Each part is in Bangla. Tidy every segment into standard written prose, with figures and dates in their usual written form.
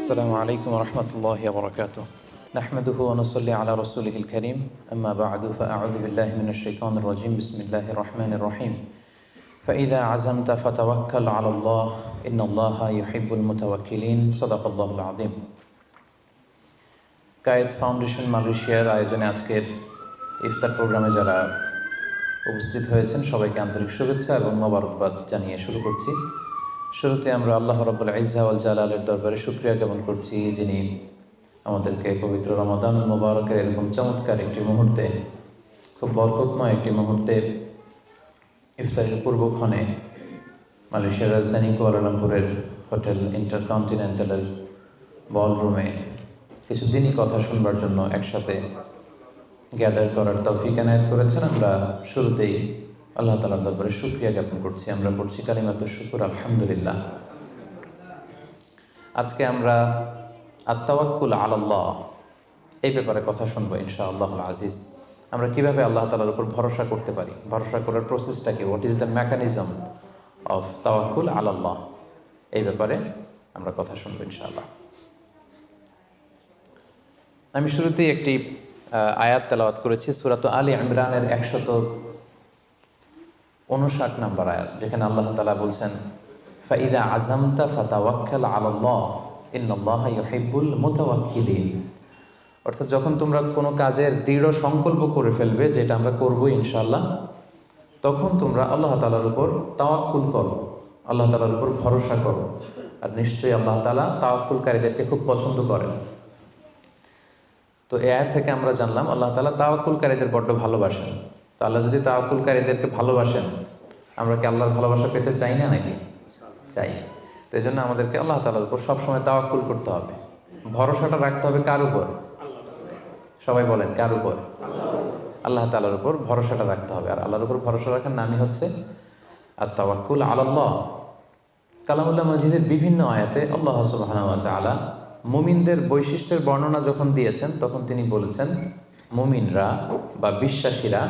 السلام عليكم ورحمة الله وبركاته. نحمده ونصلي على رسوله الكريم. أما بعد فأعوذ بالله من الشيطان الرجيم. بسم الله الرحمن الرحيم. فإذا عزمت فتوكل على الله إن الله يحب المتوكلين. صدق الله العظيم. কায়েদ ফাউন্ডেশন মালয়েশিয়ার আয়োজনে আজকের ইফতার প্রোগ্রামে যারা উপস্থিত হয়েছেন সবাইকে আন্তরিক শুভেচ্ছা এবং মোবারকবাদ জানিয়ে শুরু করছি। শুরুতে আমরা আল্লাহ রাব্বুল ইজ্জা ওয়াল জালালের দরবারে শুকরিয়া জ্ঞাপন করছি, যিনি আমাদেরকে পবিত্র রমাদান মুবারকের এরকম চমৎকার একটি মুহূর্তে, খুব বরকতময় একটি মুহূর্তে ইফতারের পূর্বক্ষণে মালয়েশিয়ার রাজধানী কুয়ালালামপুরের হোটেল ইন্টারকন্টিনেন্টালের বলরুমে কিছু দিনই কথা শুনবার জন্য একসাথে গ্যাদার করার তৌফিক এনায়েত করেছেন। আমরা শুরুতেই আল্লাহ তাআলার দরবারে শুকরিয়া জ্ঞাপন করছি। আমরা পড়ছি কালিমাতুশ শুকর, আলহামদুলিল্লাহ। আজকে আমরা আত-তাওয়াক্কুল আলাল্লাহ এই ব্যাপারে কথা শুনবো ইনশাআল্লাহুল আজিজ। আমরা কিভাবে আল্লাহ তাআলার উপর ভরসা করতে পারি, ভরসা করার প্রসেসটা কি, what is the mechanism of তাওয়াক্কুল আলাল্লাহ, এই ব্যাপারে আমরা কথা শুনবো ইনশাআল্লাহ। আমি শুরুতেই একটি আয়াত তেলাওয়াত করেছি, সূরাত আলী ইমরানের 159 নম্বর আয়াত, যেখানে আল্লাহ তাআলা বলছেন ফাইদা আযামতা ফাতাওয়াক্কাল আলাল্লাহ ইন্নাল্লাহা ইউহিব্বুল মুতাওয়াক্কিলিন। অর্থাৎ যখন তোমরা কোনো কাজের দৃঢ় সংকল্প করে ফেলবে, যেটা আমরা করবো ইনশাআল্লাহ, তখন তোমরা আল্লাহ তাআলার উপর তাওয়াক্কুল করো, আল্লাহ তাআলার উপর ভরসা করো। আর নিশ্চয়ই আল্লাহ তাআলা তাওয়াক্কুলকারীদেরকে খুব পছন্দ করেন। তো এই আয়াত থেকে আমরা জানলাম আল্লাহ তাআলা তাওয়াক্কুলকারীদের বড্ড ভালোবাসেন। তো আল্লাহ যদি তাওয়াক্কুলকারীদেরকে ভালোবাসেন, আমরা কি আল্লাহর ভালোবাসা পেতে চাই না নাকি? চাই। তো এই জন্য আমাদেরকে আল্লাহ তাআলার উপর সবসময় তাওয়াক্কুল করতে হবে, ভরসাটা রাখতে হবে। কার উপর? সবাই বলেন, কার উপর? আল্লাহ তাআলার উপর ভরসাটা রাখতে হবে। আর আল্লাহর উপর ভরসা রাখার নামই হচ্ছে আত-তাওয়াক্কুল আলাল্লাহ। কালামুল্লাহ মাজিদের বিভিন্ন আয়াতে আল্লাহ সুবহানাহু ওয়া তাআলা মুমিনদের বৈশিষ্ট্যের বর্ণনা যখন দিয়েছেন, তখন তিনি বলেছেন মুমিনরা বা বিশ্বাসীরা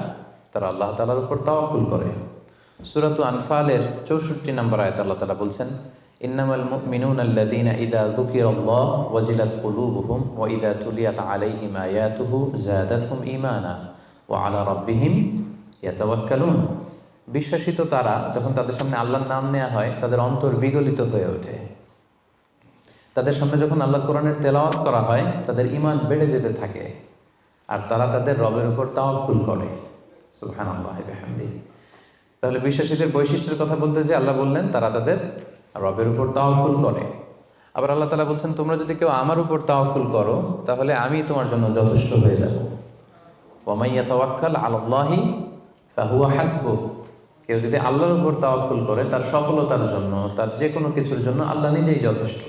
তারা আল্লাহ তাআলার উপর তাওয়াক্কুল করে। সূরাত আনফালের 64 নম্বর আয়াতে আল্লাহ তাআলা বলছেন ইন্নামাল মুমিনুনা আল্লাযীনা ইযা যুকিরাল্লাহু ওয়াজিলাত কুলুবুহুম ওয়া ইযা তুলিয়াত আলাইহিম আয়াতুহু যাদাতহুম ঈমানা ওয়া আলা রাব্বিহিম ইয়াতাওয়াক্কালুন। বিশ্বাসী তো তারা, যখন তাদের সামনে আল্লাহর নাম নেওয়া হয় তাদের অন্তর বিগলিত হয়ে ওঠে। তাদের সামনে যখন আল্লাহর কোরআনের তেলাওয়াত করা হয় তাদের ঈমান বেড়ে যেতে থাকে, আর তারা তাদের রবের উপর তাওয়াক্কুল করে। সুবহানাল্লাহি ওয়া বিহামদিহি। তাহলে বিশ্বাসীদের বৈশিষ্ট্যের কথা বলতে যে আল্লাহ বললেন তারা তাদের রবের উপর তাওয়াক্কুল করে। আবার আল্লাহ তাআলা বলছেন তোমরা যদি কেউ আমার উপর তাওয়াক্কুল করো তাহলে আমি তোমার জন্য যথেষ্ট হয়ে যাব। ওয়া মান ইয়াতাওয়াক্কাল আলাল্লাহি ফাহুয়া হাসবুহ। কেউ যদি আল্লাহর উপর তাওয়াক্কুল করে তার সফলতার জন্য, তার যে কোনো কিছুর জন্য আল্লাহ নিজেই যথেষ্ট।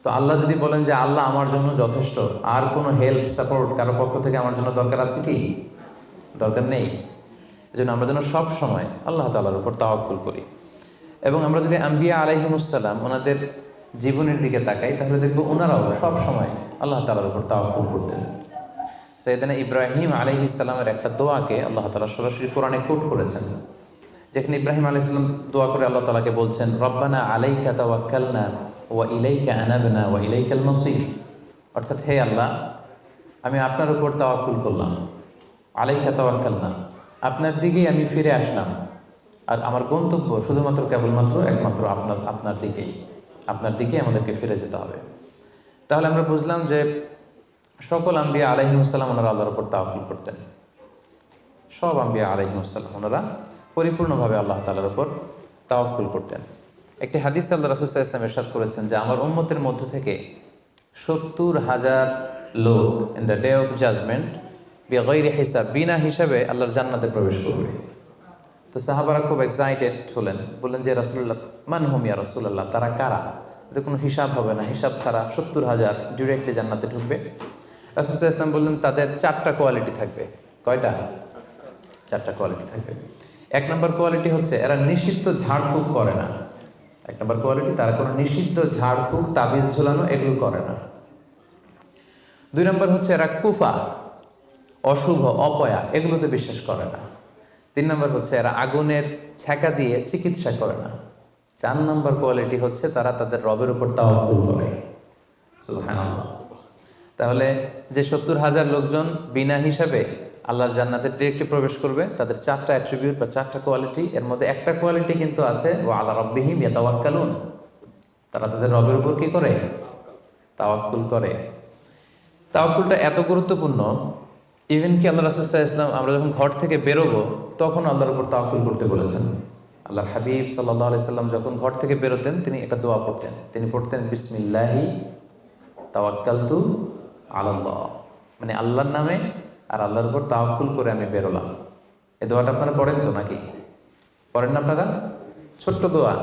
তো আল্লাহ যদি বলেন যে আল্লাহ আমার জন্য যথেষ্ট, আর কোনো হেল্প সাপোর্ট কারো পক্ষ থেকে আমার জন্য দরকার আছে কি? দরকার নেই। এই জন্য আমরা যেন সব সময় আল্লাহ তাআলার উপর তাওয়াক্কুল করি। এবং আমরা যদি আম্বিয়া আলাইহিমুসসালাম ওনাদের জীবনের দিকে তাকাই, তাহলে দেখবো ওনারাও সব সময় আল্লাহ তাআলার উপর তাওয়াক্কুল করতেন। সাইয়েদনা ইব্রাহিম আলাইহিস সালামের একটা দোয়াকে আল্লাহ তাআলা সরাসরি কোরআনে কোট করেছেন, যেখানে ইব্রাহিম আলাইহিস সালাম দোয়া করে আল্লাহ তাআলাকে বলছেন রব্বানা আলাইকা তাওয়াক্কালনা ওয়া ইলাইকা আনাবনা ওয়া ইলাইকাল মাসির। অর্থাৎ হে আল্লাহ, আমি আপনার উপর তাওয়াক্কুল করলাম, আলাইকা তাওয়াক্কালনা, আপনার দিকেই আমি ফিরে আসলাম, আর আমার গন্তব্য শুধুমাত্র কেবলমাত্র একমাত্র আপনার দিকেই আমাদেরকে ফিরে যেতে হবে। তাহলে আমরা বুঝলাম যে সকল আম্বিয়া আলাইহিমুসসালাম ওনারা আল্লাহর উপর তাওয়াক্কুল করতেন। সব আম্বিয়া আলাইহিমুসসালাম ওনারা পরিপূর্ণভাবে আল্লাহ তাআলার উপর তাওয়াক্কুল করতেন। একটি হাদিস আল্লাহ রাসূল সাল্লাল্লাহু আলাইহি ওয়াসাল্লাম ইরশাদ করেছেন যে আমার উম্মতের মধ্য থেকে 70,000 লোক in the day of judgement বিগাইরি হিসাব, বিনা হিসাবে আল্লাহর জান্নাতে প্রবেশ করবে। তো সাহাবারা খুব এক্সাইটেড হলেন, বললেন যে রাসূলুল্লাহ মান হুম ইয়া রাসূলুল্লাহ, তারা কারা? যে কোনো হিসাব হবে না, হিসাব ছাড়া 70,000 ডিরেক্টলি জান্নাতে ঢুকবে। রাসূল সাল্লাল্লাহু আলাইহি ওয়াসাল্লাম বললেন তাদের 4টা কোয়ালিটি থাকবে। কয়টা? 4টা কোয়ালিটি থাকবে। 1 নম্বর কোয়ালিটি হচ্ছে এরা নিষিদ্ধ ঝাড়ফুঁক করে না। 1 নম্বর কোয়ালিটি, তারা কোনো নিষিদ্ধ ঝাড়ফুঁক, তাবিজ ঝোলানো এগুলো করে না। 2 নম্বর হচ্ছে এরা কুফা, অশুভ, অপয়া এগুলোতে বিশ্বাস করে না। 3 নম্বর হচ্ছে এরা আগুনের ছ্যাঁকা দিয়ে চিকিৎসা করে না। 4 নম্বর কোয়ালিটি হচ্ছে তারা তাদের রবের উপর তাওয়াক্কুল করে। সুবহানাল্লাহ। তাহলে যে 70,000 লোকজন বিনা হিসাবে আল্লাহর জান্নাতে ডিরেক্টলি প্রবেশ করবে, তাদের 4টা অ্যাট্রিবিউট বা 4টা কোয়ালিটি, এর মধ্যে একটা কোয়ালিটি কিন্তু আছে, ওয়া আলা রাব্বিহিম ইয়াতাওয়াক্কালুন, তারা তাদের রবের উপর কি করে? তাওয়াক্কুল করে। তাওয়াক্কুলটা এত গুরুত্বপূর্ণ, ইভেন কি আল্লাহ রাসূল সাল্লাল্লাহু আলাইহি ওয়াসাল্লাম আমরা যখন ঘর থেকে বেরোবো তখন আল্লাহর উপর তাওয়াক্কুল করতে বলেছেন। আল্লাহর হাবিব সাল্লাল্লাহু আলাইহি সাল্লাম যখন ঘর থেকে বেরোতেন তিনি একটা দোয়া পড়তেন, তিনি পড়তেন বিসমিল্লাহি তাওয়াক্কালতু আলাল্লাহ, মানে আল্লাহর নামে আর আল্লাহর উপর তাওয়াক্কুল করে আমি বেরোলাম। এই দোয়াটা আপনারা পড়েন তো নাকি? পড়েন না আপনারা? ছোট্ট দোয়া,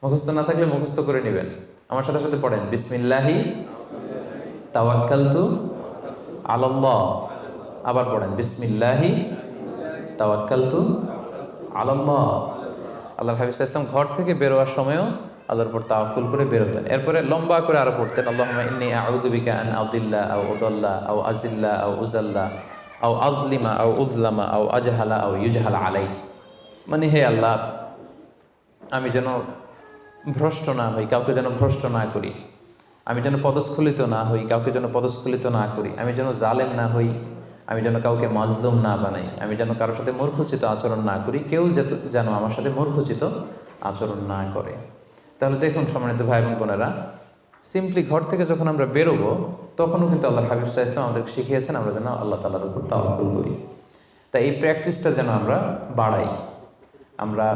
মুখস্থ না থাকলে মুখস্থ করে নেবেন, আমার সাথে সাথে পড়েন বিসমিল্লাহি তাওয়াক্কালতু আলাল্লাহ। আবার পড়েন বিসমিল্লাহি তাওয়াক্কালতু আলাল্লাহ। আল্লাহর হাবিব সাল্লাল্লাহু আলাইহি ওয়াসাল্লাম ঘর থেকে বেরোয়ার সময়ও আল্লাহর উপর তাওয়াক্কুল করে বেরোতেন। এরপরে লম্বা করে আরো পড়তেন আল্লাহুম্মা ইন্নী আউযু বিকা আন আযিল্লা আও উযাল্লা আও আযিল্লা আও উযাল্লা আও আযলিমা আও উযলামা আও আজহালা আও ইউজহালা আলাই, মানে হে আল্লাহ আমি যেন ভ্রষ্ট না হই, কাউকে যেন ভ্রষ্ট না করি, আমি যেন পদস্খলিত না হই, কাউকে যেন পদস্খলিত না করি, আমি যেন জালেম না হই, আমি যেন কাউকে মাজলুম না বানাই, আমি যেন কারোর সাথে মূর্খোচিত আচরণ না করি, কেউ যেন আমার সাথে মূর্খোচিত আচরণ না করে। তাহলে দেখুন সম্মানিত ভাই এবং বোনেরা, সিম্পলি ঘর থেকে যখন আমরা বেরোবো তখনও কিন্তু আল্লাহর হাবিব সাল্লাল্লাহু আলাইহি ওয়াসাল্লাম আমাদেরকে শিখিয়েছেন আমরা যেন আল্লাহ তাআলার উপর তাওয়াক্কুল করি। তাই এই প্র্যাকটিসটা যেন আমরা বাড়াই। আমরা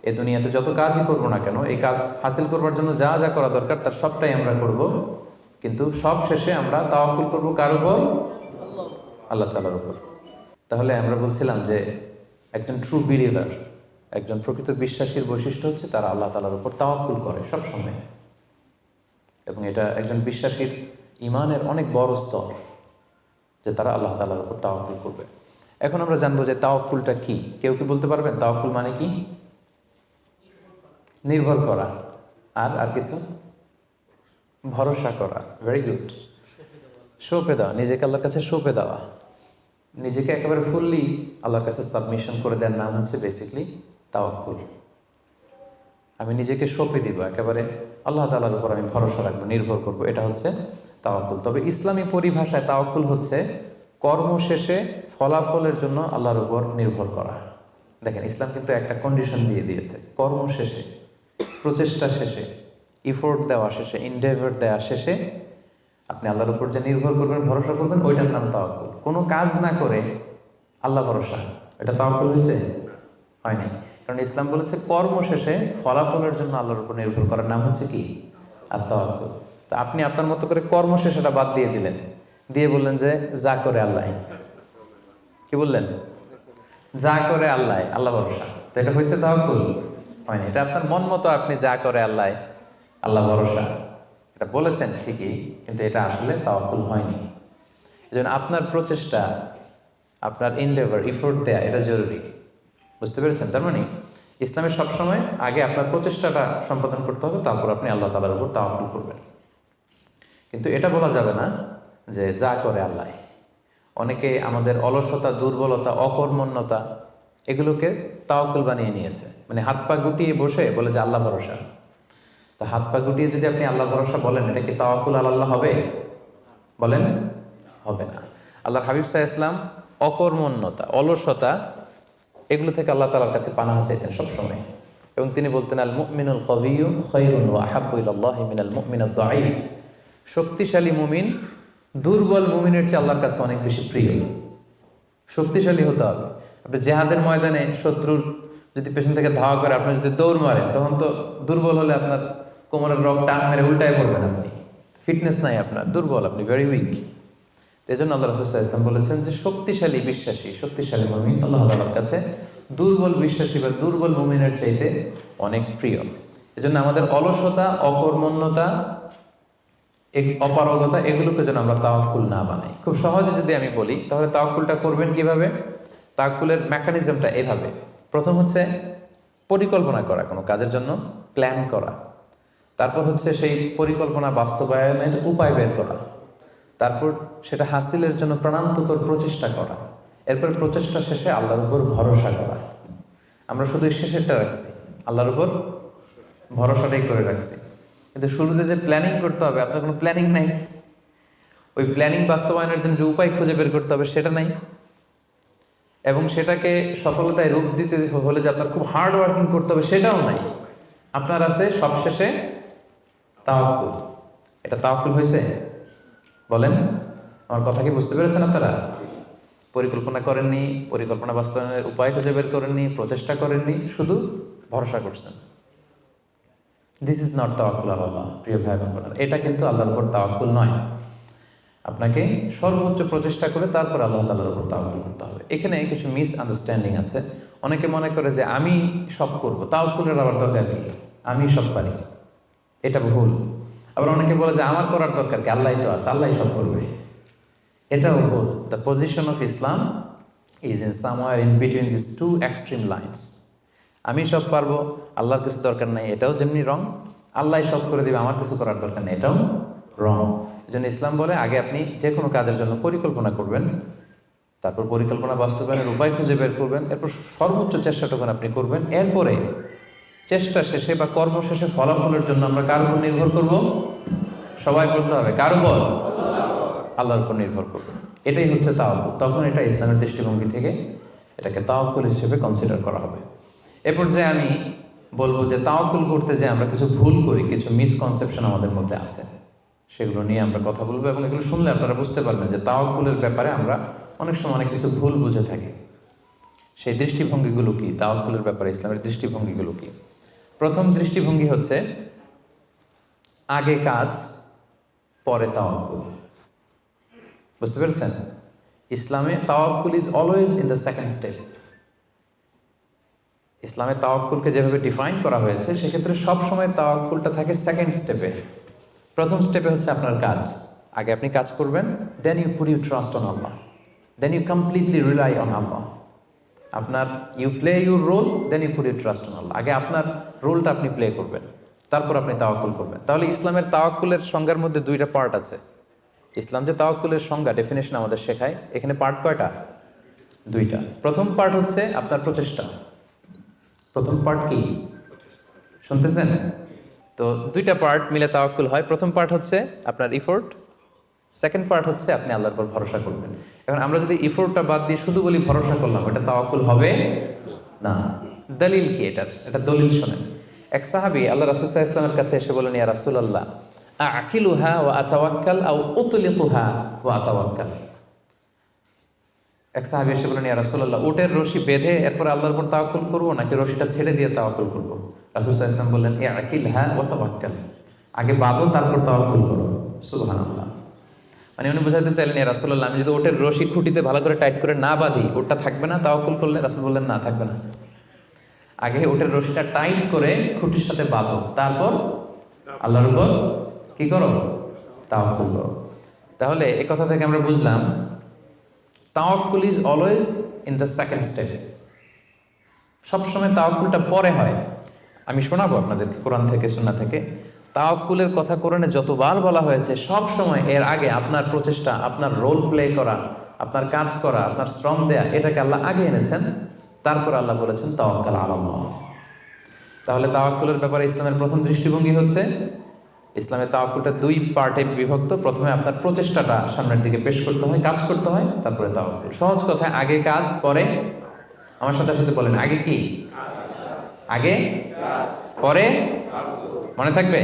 এই দুনিয়াতে যত কাজই করবো না কেন, এই কাজ হাসিল করবার জন্য যা যা করা দরকার তার সবটাই আমরা করব, কিন্তু সব শেষে আমরা তাওয়াক্কুল করবো কার উপর? আল্লাহ তাআলার উপর। তাহলে আমরা বলছিলাম যে একজন ট্রু বিলিভার, একজন প্রকৃত বিশ্বাসীর বৈশিষ্ট্য হচ্ছে তারা আল্লাহ তাআলার উপর তাওয়াক্কুল করে সবসময়, এবং এটা একজন বিশ্বাসীর ঈমানের অনেক বড় স্তর যে তারা আল্লাহ তাআলার উপর তাওয়াক্কুল করবে। এখন আমরা জানবো যে তাওয়াক্কুলটা কি। কেউ কি বলতে পারবেন তাওয়াক্কুল মানে কি? নির্ভর করা, আর আর কিছু? ভরসা করা। Very good. সঁপে দেওয়া, নিজেকে আল্লাহর কাছে সঁপে দেওয়া, নিজেকে একেবারে ফুললি আল্লাহর কাছে সাবমিশন করে দেওয়ার নাম হচ্ছে বেসিকলি তাওয়াক্কুল। আমি নিজেকে সঁপে দিব, একেবারে আল্লাহ তাআলার উপর আমি ভরসা রাখবো, নির্ভর করব, এটা হচ্ছে তাওয়াক্কুল। তবে ইসলামী পরিভাষায় তাওয়াক্কুল হচ্ছে কর্ম শেষে ফলাফলের জন্য আল্লাহর উপর নির্ভর করা। দেখেন ইসলাম কিন্তু একটা কন্ডিশন দিয়ে দিয়েছে, কর্ম শেষে, প্রচেষ্টা শেষে, ইফোর্ট দেওয়া শেষে, ইনডেভার দেওয়া শেষে আপনি আল্লাহর উপর যে নির্ভর করবেন, ভরসা করবেন, ওইটার নাম তাওয়াক্কুল। কোনো কাজ না করে আল্লাহ ভরসা, এটা তাওয়াক্কুল হয়েছে? হয়নি। কারণ ইসলাম বলেছে কর্ম শেষে ফলাফলের জন্য আল্লাহর উপর নির্ভর করার নাম হচ্ছে কি? আর তাওয়াক্কুল। তা আপনি আপনার মতো করে কর্ম শেষেটা বাদ দিয়ে দিলেন, দিয়ে বললেন যে যা করে আল্লাহ। কি বললেন? যা করে আল্লাহ, আল্লাহ ভরসা। তো এটা হয়েছে তাওয়াক্কুল? হয়নি। এটা আপনার মন মতো আপনি যা করে আল্লাহ, আল্লাহ ভরসা, এটা বলেছেন ঠিকই, কিন্তু এটা আসলে তাওয়াক্কুল হয়নি। এজন্য আপনার প্রচেষ্টা, আপনার ইনডেভার, ইফোর্ট দেয়া, এটা জরুরি। বুঝতে পেরেছেন? তার মানে ইসলামে সবসময় আগে আপনার প্রচেষ্টাটা সম্পাদন করতে হবে, তারপর আপনি আল্লাহ তাআলার উপর তাওয়াক্কুল করবেন। কিন্তু এটা বলা যাবে না যে যা করে আল্লাহ। অনেকে আমাদের অলসতা, দুর্বলতা, অকর্মণ্যতা এগুলোকে তাওয়াক্কুল বানিয়ে নিয়েছে, মানে হাত পা গুটিয়ে বসে বলে যে আল্লাহ ভরসা। তা হাত পা গুটিয়ে যদি আপনি আল্লাহ ভরসা বলেন, এটা কি তাওয়াক্কুল আল্লাহ হবে? বলেন, হবে না। আল্লাহর হাবিব সাল্লাল্লাহু আলাইহি ওয়াসাল্লাম অকর্মণ্যতা, অলসতা এগুলো থেকে আল্লাহ তাআলার কাছে পানাহ চাইতেন সবসময়, এবং তিনি বলতেন আল মুমিনুল কওয়িয়্যু খায়রুন ওয়া আহাব্বু ইলাল্লাহি মিনাল মুমিনিদ দাঈফ। শক্তিশালী মুমিন দুর্বল মুমিনের চেয়ে আল্লাহর কাছে অনেক বেশি প্রিয়। শক্তিশালী হতে হবে। আপনি জেহাদের ময়দানে শত্রুর যদি পেছন থেকে ধাওয়া করে আপনি যদি দৌড় মারেন, তখন তো দুর্বল হলে আপনার কোমরের রগ টান মেরে উল্টায় পড়বেন, আপনি ফিটনেস নাই, আপনার দুর্বল, আপনি ভেরি উইক। এই জন্য আল্লাহ রাসূল সাল্লাল্লাহু আলাইহি ওয়াসাল্লাম বলেছেন যে শক্তিশালী বিশ্বাসী, শক্তিশালী মুমিন আল্লাহ তাআলার কাছে দুর্বল বিশ্বাসী বা দুর্বল মুমিনের চাইতে অনেক প্রিয়। এজন্য আমাদের অলসতা, অকর্মণ্যতা, অপারগতা এগুলোকে যেন আমরা তাওয়াক্কুল না বানাই। খুব সহজে যদি আমি বলি তাহলে তাওয়াক্কুলটা করবেন কিভাবে? তাওয়াক্কুলের মেকানিজমটা এভাবে। প্রথম হচ্ছে পরিকল্পনা করা, কোনো কাজের জন্য প্ল্যান করা। তারপর হচ্ছে সেই পরিকল্পনা বাস্তবায়নের উপায় বের করা। তারপর সেটা হাসিলের জন্য প্রাণান্তকর প্রচেষ্টা করা। এরপর প্রচেষ্টা শেষে আল্লাহর উপর ভরসা করা। আমরা শুধু শেষেরটা রাখছি, আল্লাহর উপর ভরসাটাই করে রাখছি। কিন্তু শুরুতে যে প্ল্যানিং করতে হবে, আপনার কোনো প্ল্যানিং নাই। ওই প্ল্যানিং বাস্তবায়নের জন্য যে উপায় খুঁজে বের করতে হবে সেটা নাই, এবং সেটাকে সফলতায় রূপ দিতে হলে যে আপনার খুব হার্ড ওয়ার্কিং করতে হবে সেটাও নাই। আপনার আছে সবশেষে তাওয়াক্কুল। এটা তাওয়াক্কুল হয়েছে? বলেন, আমার কথা কি বুঝতে পেরেছেন আপনারা? পরিকল্পনা করেননি, পরিকল্পনা বাস্তবায়নের উপায় খুঁজে বের করেননি, প্রচেষ্টা করেননি, শুধু ভরসা করছেন। দিস ইজ নট তাওয়াক্কুল আল্লাহ। প্রিয় ভাই বোনেরা, এটা কিন্তু আল্লাহর উপর তাওয়াক্কুল নয়। আপনাকে সর্বোচ্চ প্রচেষ্টা করে তারপর আল্লাহ তাআলার উপর তাওয়াক্কুল করতে হবে। এখানে কিছু মিস আন্ডারস্ট্যান্ডিং আছে। অনেকে মনে করে যে আমি সব করব, তাওয়াক্কুলের আবার দরকার কি, আমি সব পারি, এটা ভুল। আবার অনেকে বলে যে আমার করার দরকার কি, আল্লাহই তো আছে, আল্লাহই সব করবে, এটাও ভুল। The position of Islam is in somewhere in between this two extreme lines. আমি সব পারবো, আল্লাহর কিছু দরকার নাই, এটাও যেমনি রং। আল্লাহই সব করে দিবে, আমার কিছু করার দরকার নেই, এটাও রং। এই জন্য ইসলাম বলে আগে আপনি যে কোনো কাজের জন্য পরিকল্পনা করবেন, তারপর পরিকল্পনা বাস্তবায়নের উপায় খুঁজে বের করবেন, এরপর সর্বোচ্চ চেষ্টাটুকু আপনি করবেন। এরপরে চেষ্টা শেষে বা কর্ম শেষে ফলাফলের জন্য আমরা কার উপর নির্ভর করব? সবাই বলতে হবে কার উপর? আল্লাহর উপর নির্ভর করব। এটাই হচ্ছে তাওয়াক্কুল। তখন এটা ইসলামের দৃষ্টিভঙ্গি থেকে এটাকে তাওয়াক্কুল হিসেবে কনসিডার করা হবে। এরপর যে আমি বলবো যে তাওয়াক্কুল করতে যে আমরা কিছু ভুল করি, কিছু মিসকনসেপশন আমাদের মধ্যে আছে, সেগুলো নিয়ে আমরা কথা বলবো, এবং এগুলো শুনলে আপনারা বুঝতে পারবেন যে তাওয়াক্কুলের ব্যাপারে আমরা অনেক সময় অনেক কিছু ভুল বুঝে থাকি। সেই দৃষ্টিভঙ্গিগুলো কি, তাওয়াক্কুলের ব্যাপারে ইসলামের দৃষ্টিভঙ্গিগুলো কি? প্রথম দৃষ্টিভঙ্গি হচ্ছে আগে কাজ পরে তাওয়াক্কুল। বুঝতে পেরেছেন? ইসলামে তাওয়াক্কুল is always in the second step. ইসলামে তাওয়াক্কুলকে যেভাবে ডিফাইন করা হয়েছে, সেক্ষেত্রে সবসময় তাওয়াক্কুলটা থাকে সেকেন্ড স্টেপে। প্রথম স্টেপে হচ্ছে আপনার কাজ। আগে আপনি কাজ করবেন, then you put you trust on Allah, then you completely rely on Allah. আপনার you play your role, then you put you trust on Allah. আগে আপনার রোলটা আপনি প্লে করবেন, তারপর আপনি তাওয়াক্কুল করবেন। তাহলে ইসলামের তাওয়াক্কুলের সংজ্ঞার মধ্যে দুইটা পার্ট আছে। ইসলাম যে তাওয়াক্কুলের সংজ্ঞা, ডেফিনেশন আমাদের শেখায়, এখানে পার্ট কয়টা? দুইটা। প্রথম পার্ট হচ্ছে আপনার প্রচেষ্টা। প্রথম পার্ট কি শুনতেছেন? তো দুইটা পার্ট মিলে তাওয়াক্কুল হয়। প্রথম পার্ট হচ্ছে আপনার ইফোর্ট, সেকেন্ড পার্ট হচ্ছে আপনি আল্লাহর উপর ভরসা করবেন। এখন আমরা যদি ইফোর্টটা বাদ দিয়ে শুধু বলি ভরসা করলাম, এটা তাওয়াক্কুল হবে না। দলিল কি এটার? এটা দলিল শোনেন। এক সাহাবী আল্লাহ রাসূল সাল্লাল্লাহু আলাইহি ওয়াসাল্লামের কাছে এসে বলেন, ইয়া রাসূলুল্লাহ আকিলুহা ওয়া আতাওয়াক্কাল আও উতলিকুহা ওয়া আতাওয়াক্কাল। এক সাহাবী এসে বলেন, ইয়া রাসূলুল্লাহ উটের রশি বেঁধে এরপর আল্লাহর উপর তাওয়াক্কুল করব, নাকি রশিটা ছেড়ে দিয়ে তাওয়াক্কুল করব? রাসূল সাল্লাল্লাহু আলাইহি ওয়াসাল্লাম বললেন, আকিলহা ওয়া তাওয়াক্কাল, আগে বাঁধো তারপর তাওয়াক্কুল করো। সুবহানাল্লাহ। মানে উনি বোঝাতে চাইলেন, ইয়া রাসূলুল্লাহ আমি যদি ওটের রশি খুঁটিতে ভালো করে টাইট করে না বাঁধি, ওটা থাকবে না তাওয়াক্কুল করলে? রাসূল বললেন, না, থাকবে না। আগে ওটের রশিটা টাইট করে খুঁটির সাথে বাঁধো, তারপর আল্লাহর উপর কি করো? তাওয়াক্কুল করো। তাহলে এই কথা থেকে আমরা বুঝলাম তাওয়াক্কুল is always in the second step. সবসময় তাওয়াক্কুলটা পরে হয়। আমি শোনাবো আপনাদেরকে কোরআন থেকে, সুন্নাহ থেকে। তাওয়াক্কুলের কথা কোরআনে যতবার বলা হয়েছে, সব সময় এর আগে আপনার প্রচেষ্টা, আপনার রোল প্লে করা, আপনার কাজ করা, আপনার শ্রম দেয়া, এটাকে আল্লাহ আগে এনেছেন, তারপর আল্লাহ বলেছেন তাওয়াক্কাল আলাল্লাহ। তাহলে তাওয়াক্কুলের ব্যাপারে ইসলামের প্রথম দৃষ্টিভঙ্গি হচ্ছে, ইসলামের তাওয়াক্কুলটা দুই পার্টে বিভক্ত। প্রথমে আপনার প্রচেষ্টাটা সামনের দিকে পেশ করতে হয়, কাজ করতে হয়, তারপরে তাওয়াক্কুল। সহজ কথায় আগে কাজ পরে, আমার সাথে সাথে বলেন, আগে কি? আগে পরে, মনে থাকবে?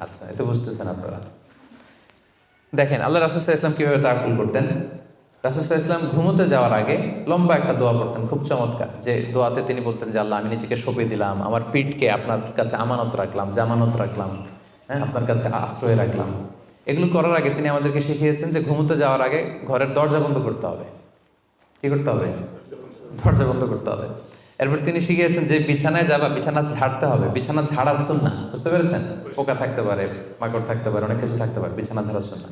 আচ্ছা, এত বুঝতেছেন আপনারা। দেখেন আল্লাহ রাসূল সাল্লাল্লাহু আলাইহি ওয়াসাল্লাম কিভাবে তাওয়াক্কুল করতেন। রাসূল সাল্লাল্লাহু আলাইহি ওয়াসাল্লাম ঘুমোতে যাওয়ার আগে লম্বা একটা দোয়া পড়তেন, খুব চমৎকার। যে দোয়াতে তিনি বলতেন যে, আল্লাহ আমি নিজেকে সঁপে দিলাম, আমার পিঠকে আপনার কাছে আমানত রাখলাম, জামানত রাখলাম, হ্যাঁ, আপনার কাছে আশ্রয় রাখলাম। এগুলো করার আগে তিনি আমাদেরকে শিখিয়েছেন যে ঘুমোতে যাওয়ার আগে ঘরের দরজা বন্ধ করতে হবে। কি করতে হবে? দরজা বন্ধ করতে হবে। এরপর তিনি শিখিয়েছেন যে বিছানায় যাবা, বিছানা ঝাড়তে হবে। বিছানা ঝাড়ার সুন্নাহ, বুঝতে পেরেছেন? পোকা থাকতে পারে, মাকড় থাকতে পারে, অনেক কিছু থাকতে পারে, বিছানা ঝাড়ার সুন্নাহ।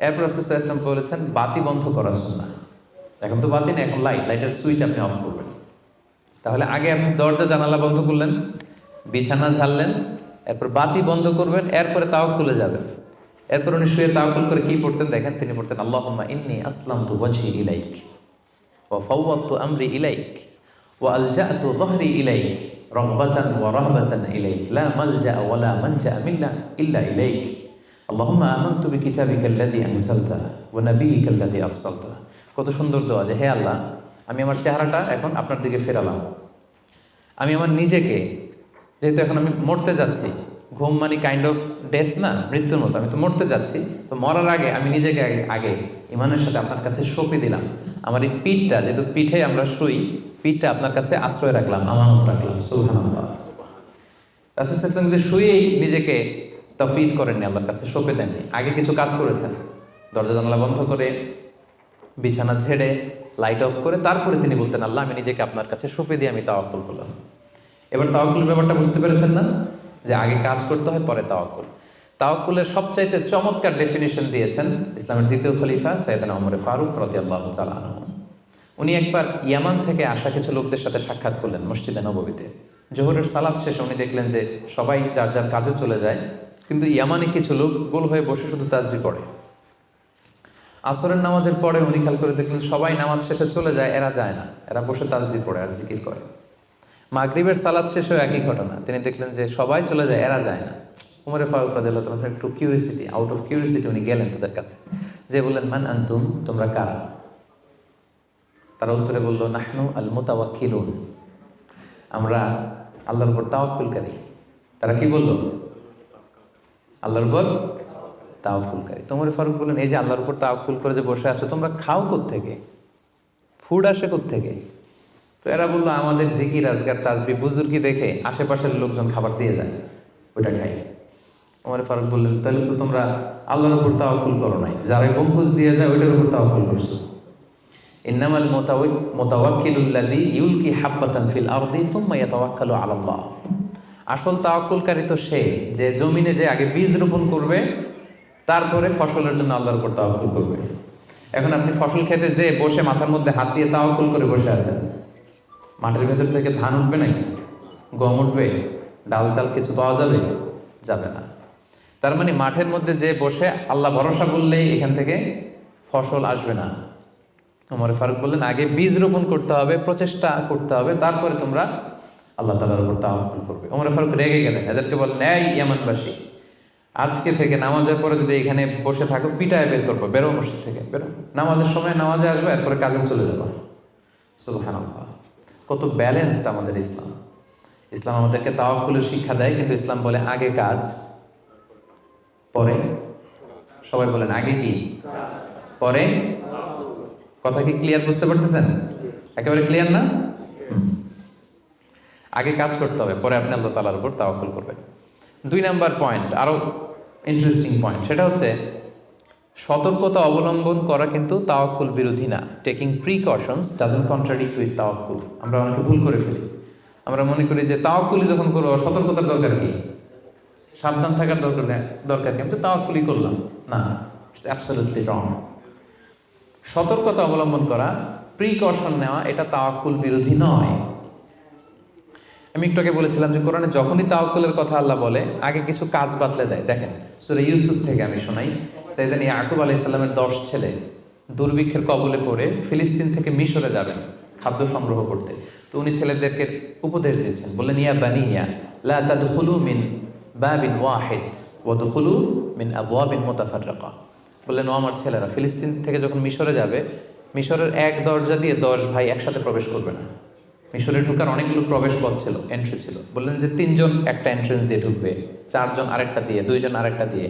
এরপর রাসূল সাল্লাল্লাহু আলাইহি ওয়াসাল্লাম বলেছেন বাতি বন্ধ করার সুন্নাহ। এখন তো বাতি নেই, এখন লাইটের সুইচ আপনি অফ করবেন। তাহলে আগে আপনি দরজা জানালা বন্ধ করলেন, বিছানা ঝাড়লেন, এরপর বাতি বন্ধ করবেন, এরপরে তাওয়াক্কুলে যাবেন। এরপর উনি শুয়ে তাওয়াক্কুল করে কি পড়তেন দেখেন, তিনি পড়তেন আল্লাহুম্মা ইন্নী আসলামতু ওয়াজহি ইলাইক ওয়া ফাওয়াদতু আমরি ইলাইক ওয়া আলজাতু যহরি ইলাইক রাগবাতান ওয়া রাহবাতান ইলাইক লা মালজা ওয়া লা মানজা ইল্লা ইলাইক আল্লাহুম্মা আমানতু বিকিতাবিকাল্লাযী আনজালতা ওয়া নাবিয়্যিকাল্লাযী আরসালতা। কত সুন্দর দোয়া যে হে আল্লাহ, আমি আমার চেহারাটা এখন আপনার দিকে ফেরালাম। আমি আমার নিজেকে, যেহেতু এখন আমি মরতে যাচ্ছি, ঘুম মানে কাইন্ড অফ ডেথ না, মৃত্যুর মতো, আমি তো মরতে যাচ্ছি, তো মরার আগে আমি নিজেকে আগে ইমানের সাথে আপনার কাছে সঁপে দিলাম। আমার এই পিঠটা, যেহেতু পিঠে আমরা শুই, পিঠটা আপনার কাছে আশ্রয় রাখলাম, আমানত রাখলাম। সুবহানাল্লাহ। রাসূল সাল্লাল্লাহু আলাইহি ওয়াসাল্লাম যে শুয়েই নিজেকে তাফওয়ীদ করেননি, আল্লাহর কাছে সঁপে দেননি, আগে কিছু কাজ করেছেন। দরজা জানালা বন্ধ করে, বিছানা ঝেড়ে, লাইট অফ করে তারপরে তিনি বলতেন, আল্লাহ আমি নিজেকে আপনার কাছে সঁপে দিয়ে আমি তাওয়াক্কুল করলাম। এবার তাওয়াক্কুলের ব্যাপারটা বুঝতে পেরেছেন না, যে আগে কাজ করতে হয় পরে তাওয়াক্কুল। তাওয়াক্কুলের সবচাইতে চমৎকার ডেফিনেশন দিয়েছেন ইসলামের দ্বিতীয় খলিফা সাইয়েদনা ওমর ফারুক রাদিয়াল্লাহু তাআলা আনহু। উনি একবার ইয়ামান থেকে আসা কিছু লোকদের সাথে সাক্ষাৎ করলেন মসজিদে নববীতে। জোহরের সালাত শেষে উনি দেখলেন যে সবাই যার যার কাজে চলে যায়, কিন্তু ইয়ামানে কিছু লোক গোল হয়ে বসে শুধু তাসবিহ পড়ে। আসরের নামাজের পরে উনি খেয়াল করে দেখলেন সবাই নামাজ শেষে চলে যায়, এরা যায় না, এরা বসে তাসবিহ পড়ে আর জিকির করে। মাগরিবের সালাত শেষেও একই ঘটনা, তিনি দেখলেন যে সবাই চলে যায়, এরা যায় না। উমরে ফারুক রাদিয়াল্লাহু তাআলা একটু কিউরিয়াসিটি, আউট অফ কিউরিয়াসিটি উনি গেলেন তাদের কাছে, যে বললেন মান আনতুম, তোমরা কারা? তারা উত্তরে বলল নাহনু আল মুতাওয়াক্কিলুন, আমরা আল্লাহর উপর তাওয়াক্কুলকারী। তারা কি বলল? আল্লাহর উপর তাওয়াক্কুলকারী। উমরে ফারুক বললেন এই যে আল্লাহর উপর তাওয়াক্কুল করে যে বসে আছো, তোমরা খাও কোত্থেকে? ফুড আসে কোত্থেকে? তো এরা বললো আমাদের জিকির আজকার তাসবিহ বুজুর্গি দেখে আশেপাশের লোকজন খাবার দিয়ে যায়, ওইটা খাই। ওমর ফারুক বললেন তাহলে তো তোমরা আল্লাহর উপর তাওয়াক্কুল করো নাই, যারা গম্বুজ দিয়ে যায় ওইটার উপর তাওয়াক্কুল করছো। ইন্নামাল মুতাওয়াক্কিলুল্লাযী ইউলকি হাব্বাতান ফিল আরদি সুম্মা ইয়াতাওয়াক্কালু আলাল্লাহ। আসল তাওয়াক্কুলকারী তো সে, যে জমিনে যে আগে বীজ রোপণ করবে, তারপরে ফসলের জন্য আল্লাহর উপর তাওয়াক্কুল করবে। এখন আপনি ফসল খেতে যে বসে মাথার মধ্যে হাত দিয়ে তাওয়াক্কুল করে বসে আছেন, মাটির ভেতর থেকে ধান উঠবে নাকি? গম উঠবে? ডাল চাল কিছু পাওয়া যাবে? যাবে না। তার মানে মাঠের মধ্যে যে বসে আল্লাহ ভরসা করলেই এখান থেকে ফসল আসবে না। ওমর ফারুক বললেন আগে বীজ রোপণ করতে হবে, প্রচেষ্টা করতে হবে, তারপরে তোমরা আল্লাহ তাআলার উপর তাওয়াক্কুল করবে। ওমর ফারুক রেগে গেলেন, এদেরকে বললেন এই ইয়ামানবাসী, আজকে থেকে নামাজের পরে যদি এখানে বসে থাকো পিটায় বের করবো, বেরো মসজিদ থেকে, বেরো। নামাজের সময় নামাজে আসবে, এরপরে কাজে চলে যাবো। সুবহানাল্লাহ। কত ব্যালেন্সড আমাদের ইসলাম। ইসলাম আমাদেরকে তাওয়াক্কুলের শিক্ষা দেয়, কিন্তু ইসলাম বলে আগে কাজ পরে। সবাই বলেন আগে কি পরে? কথা কি ক্লিয়ার, বুঝতে পারতেছেন? একেবারে ক্লিয়ার না? আগে কাজ করতে হবে, পরে আপনি আল্লাহ তাআলার উপর তাওয়াক্কুল করবেন। 2 নাম্বার পয়েন্ট, আরো ইন্টারেস্টিং পয়েন্ট, সেটা হচ্ছে সতর্কতা অবলম্বন করা কিন্তু তাওয়াক্কুল বিরোধী না। Taking precautions doesn't contradict with তাওয়াক্কুল। আমরা অনেকে ভুল করে ফেলি, আমরা মনে করি যে তাওয়াক্কুলই যখন করবো সতর্কতার দরকার কি, সাবধান থাকার দরকার কি, আমি তো তাওয়াক্কুলই করলাম। না, ইটস অ্যাবসলিউটলি রং। সতর্কতা অবলম্বন করা, প্রিকশন নেওয়া, এটা তাওয়াক্কুল বিরোধী নয়। আমি একটু আগে বলেছিলাম যে কোরআনে যখনই তাওয়াক্কুলের কথা আল্লাহ বলে আগে কিছু কাজ বাতলে দেয়। দেখেন সূরা ইউসুফ থেকে আমি শোনাই, সাইয়েদনা ইয়াকুব আলাইহিস সালামের 10 ছেলে দুর্ভিক্ষের কবলে পড়ে ফিলিস্তিন থেকে মিশরে যাবেন খাদ্য সংগ্রহ করতে। তো উনি ছেলেদেরকে উপদেশ দিয়েছেন, বললেন ইয়া বানিয়া লা তাদখুলু মিন বাবিন ওয়াহিদ ওয়াদখুলু মিন আবওয়াবিন মুতাফাররাকা। বললেন ও আমার ছেলেরা, ফিলিস্তিন থেকে যখন মিশরে যাবে, মিশরের এক দরজা দিয়ে 10 ভাই একসাথে প্রবেশ করবে না। মিশরে ঢুকার অনেকগুলো প্রবেশ পথ ছিল, এন্ট্রি ছিল। বললেন যে 3 জন একটা এন্ট্রেন্স দিয়ে ঢুকবে, 4 জন আরেকটা দিয়ে, 2 জন আরেকটা দিয়ে,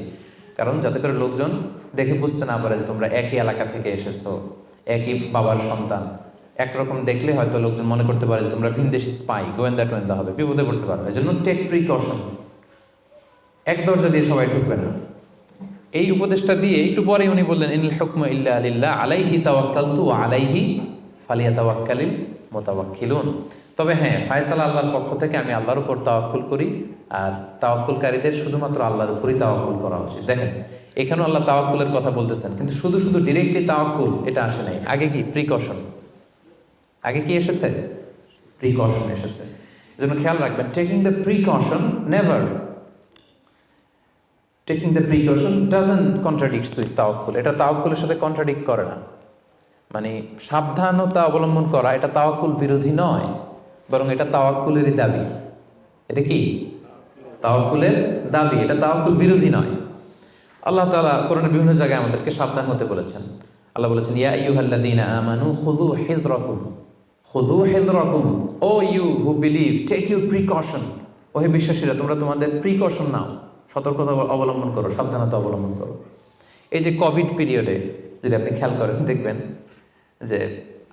কারণ যাতে করে লোকজন দেখে বুঝতে না পারে যে তোমরা একই এলাকা থেকে এসেছো, একই বাবার সন্তান। একরকম দেখলে হয়তো লোকজন মনে করতে পারে যে তোমরা ভিনদেশি স্পাই, গোয়েন্দা হবে, বিপদে পড়তে পারবে। এই জন্য টেক প্রিকশন, এক দরজা দিয়ে সবাই ঢুকবে না। এই উপদেশটা দিয়ে একটু পরে উনি বললেন ইনিল হুকমু ইল্লা লিল্লাহ আলাইহি তাওয়াক্কালতু ওয়া আলাইহি ফালিয়াতাওয়াক্কালিল মুতাওয়াক্কিলুন। তবে হ্যাঁ, ফায়সালা আল্লাহর পক্ষ থেকে, আমি আল্লাহর উপর তাওয়াক্কুল করি, আর তাওয়াক্কুলকারীদের শুধুমাত্র আল্লাহর উপরই তাওয়াক্কুল করা উচিত। দেখেন এখানেও আল্লাহ তাওয়াক্কুলের কথা বলতেছেন, কিন্তু শুধু ডিরেক্টলি তাওয়াক্কুল এটা আসে নাই। আগে কি প্রিকশন, আগে কি এসেছে? প্রিকশন এসেছে। এজন্য খেয়াল রাখবেন, taking the precaution never, taking the precaution doesn't contradicts with তাওয়াক্কুল। এটা তাওয়াক্কুলের সাথে কন্ট্রাডিক্ট করে না। মানে সাবধানতা অবলম্বন করা এটা তাওয়াক্কুল বিরোধী নয়, বরং এটা তাওয়াক্কুলেরই দাবি। এটা কি? তাওয়াক্কুলের দাবি, এটা তাওয়াক্কুল বিরোধী নয়। আল্লাহ তাআলা কোরআনের বিভিন্ন জায়গায় আমাদেরকে সাবধান হতে বলেছেন। আল্লাহ বলেছেন, ইয়া আইয়ুহাল্লাযীনা আমানু খুযু হিযরাকুম, খুযু হিযরাকুম, O you who believe, take your precaution. ও হে বিশ্বাসীরা, তোমরা তোমাদের প্রিকশন নাও, সতর্কতা অবলম্বন করো, সাবধানতা অবলম্বন করো। এই যে কোভিড পিরিয়ডে যদি আপনি খেয়াল করেন, দেখবেন যে,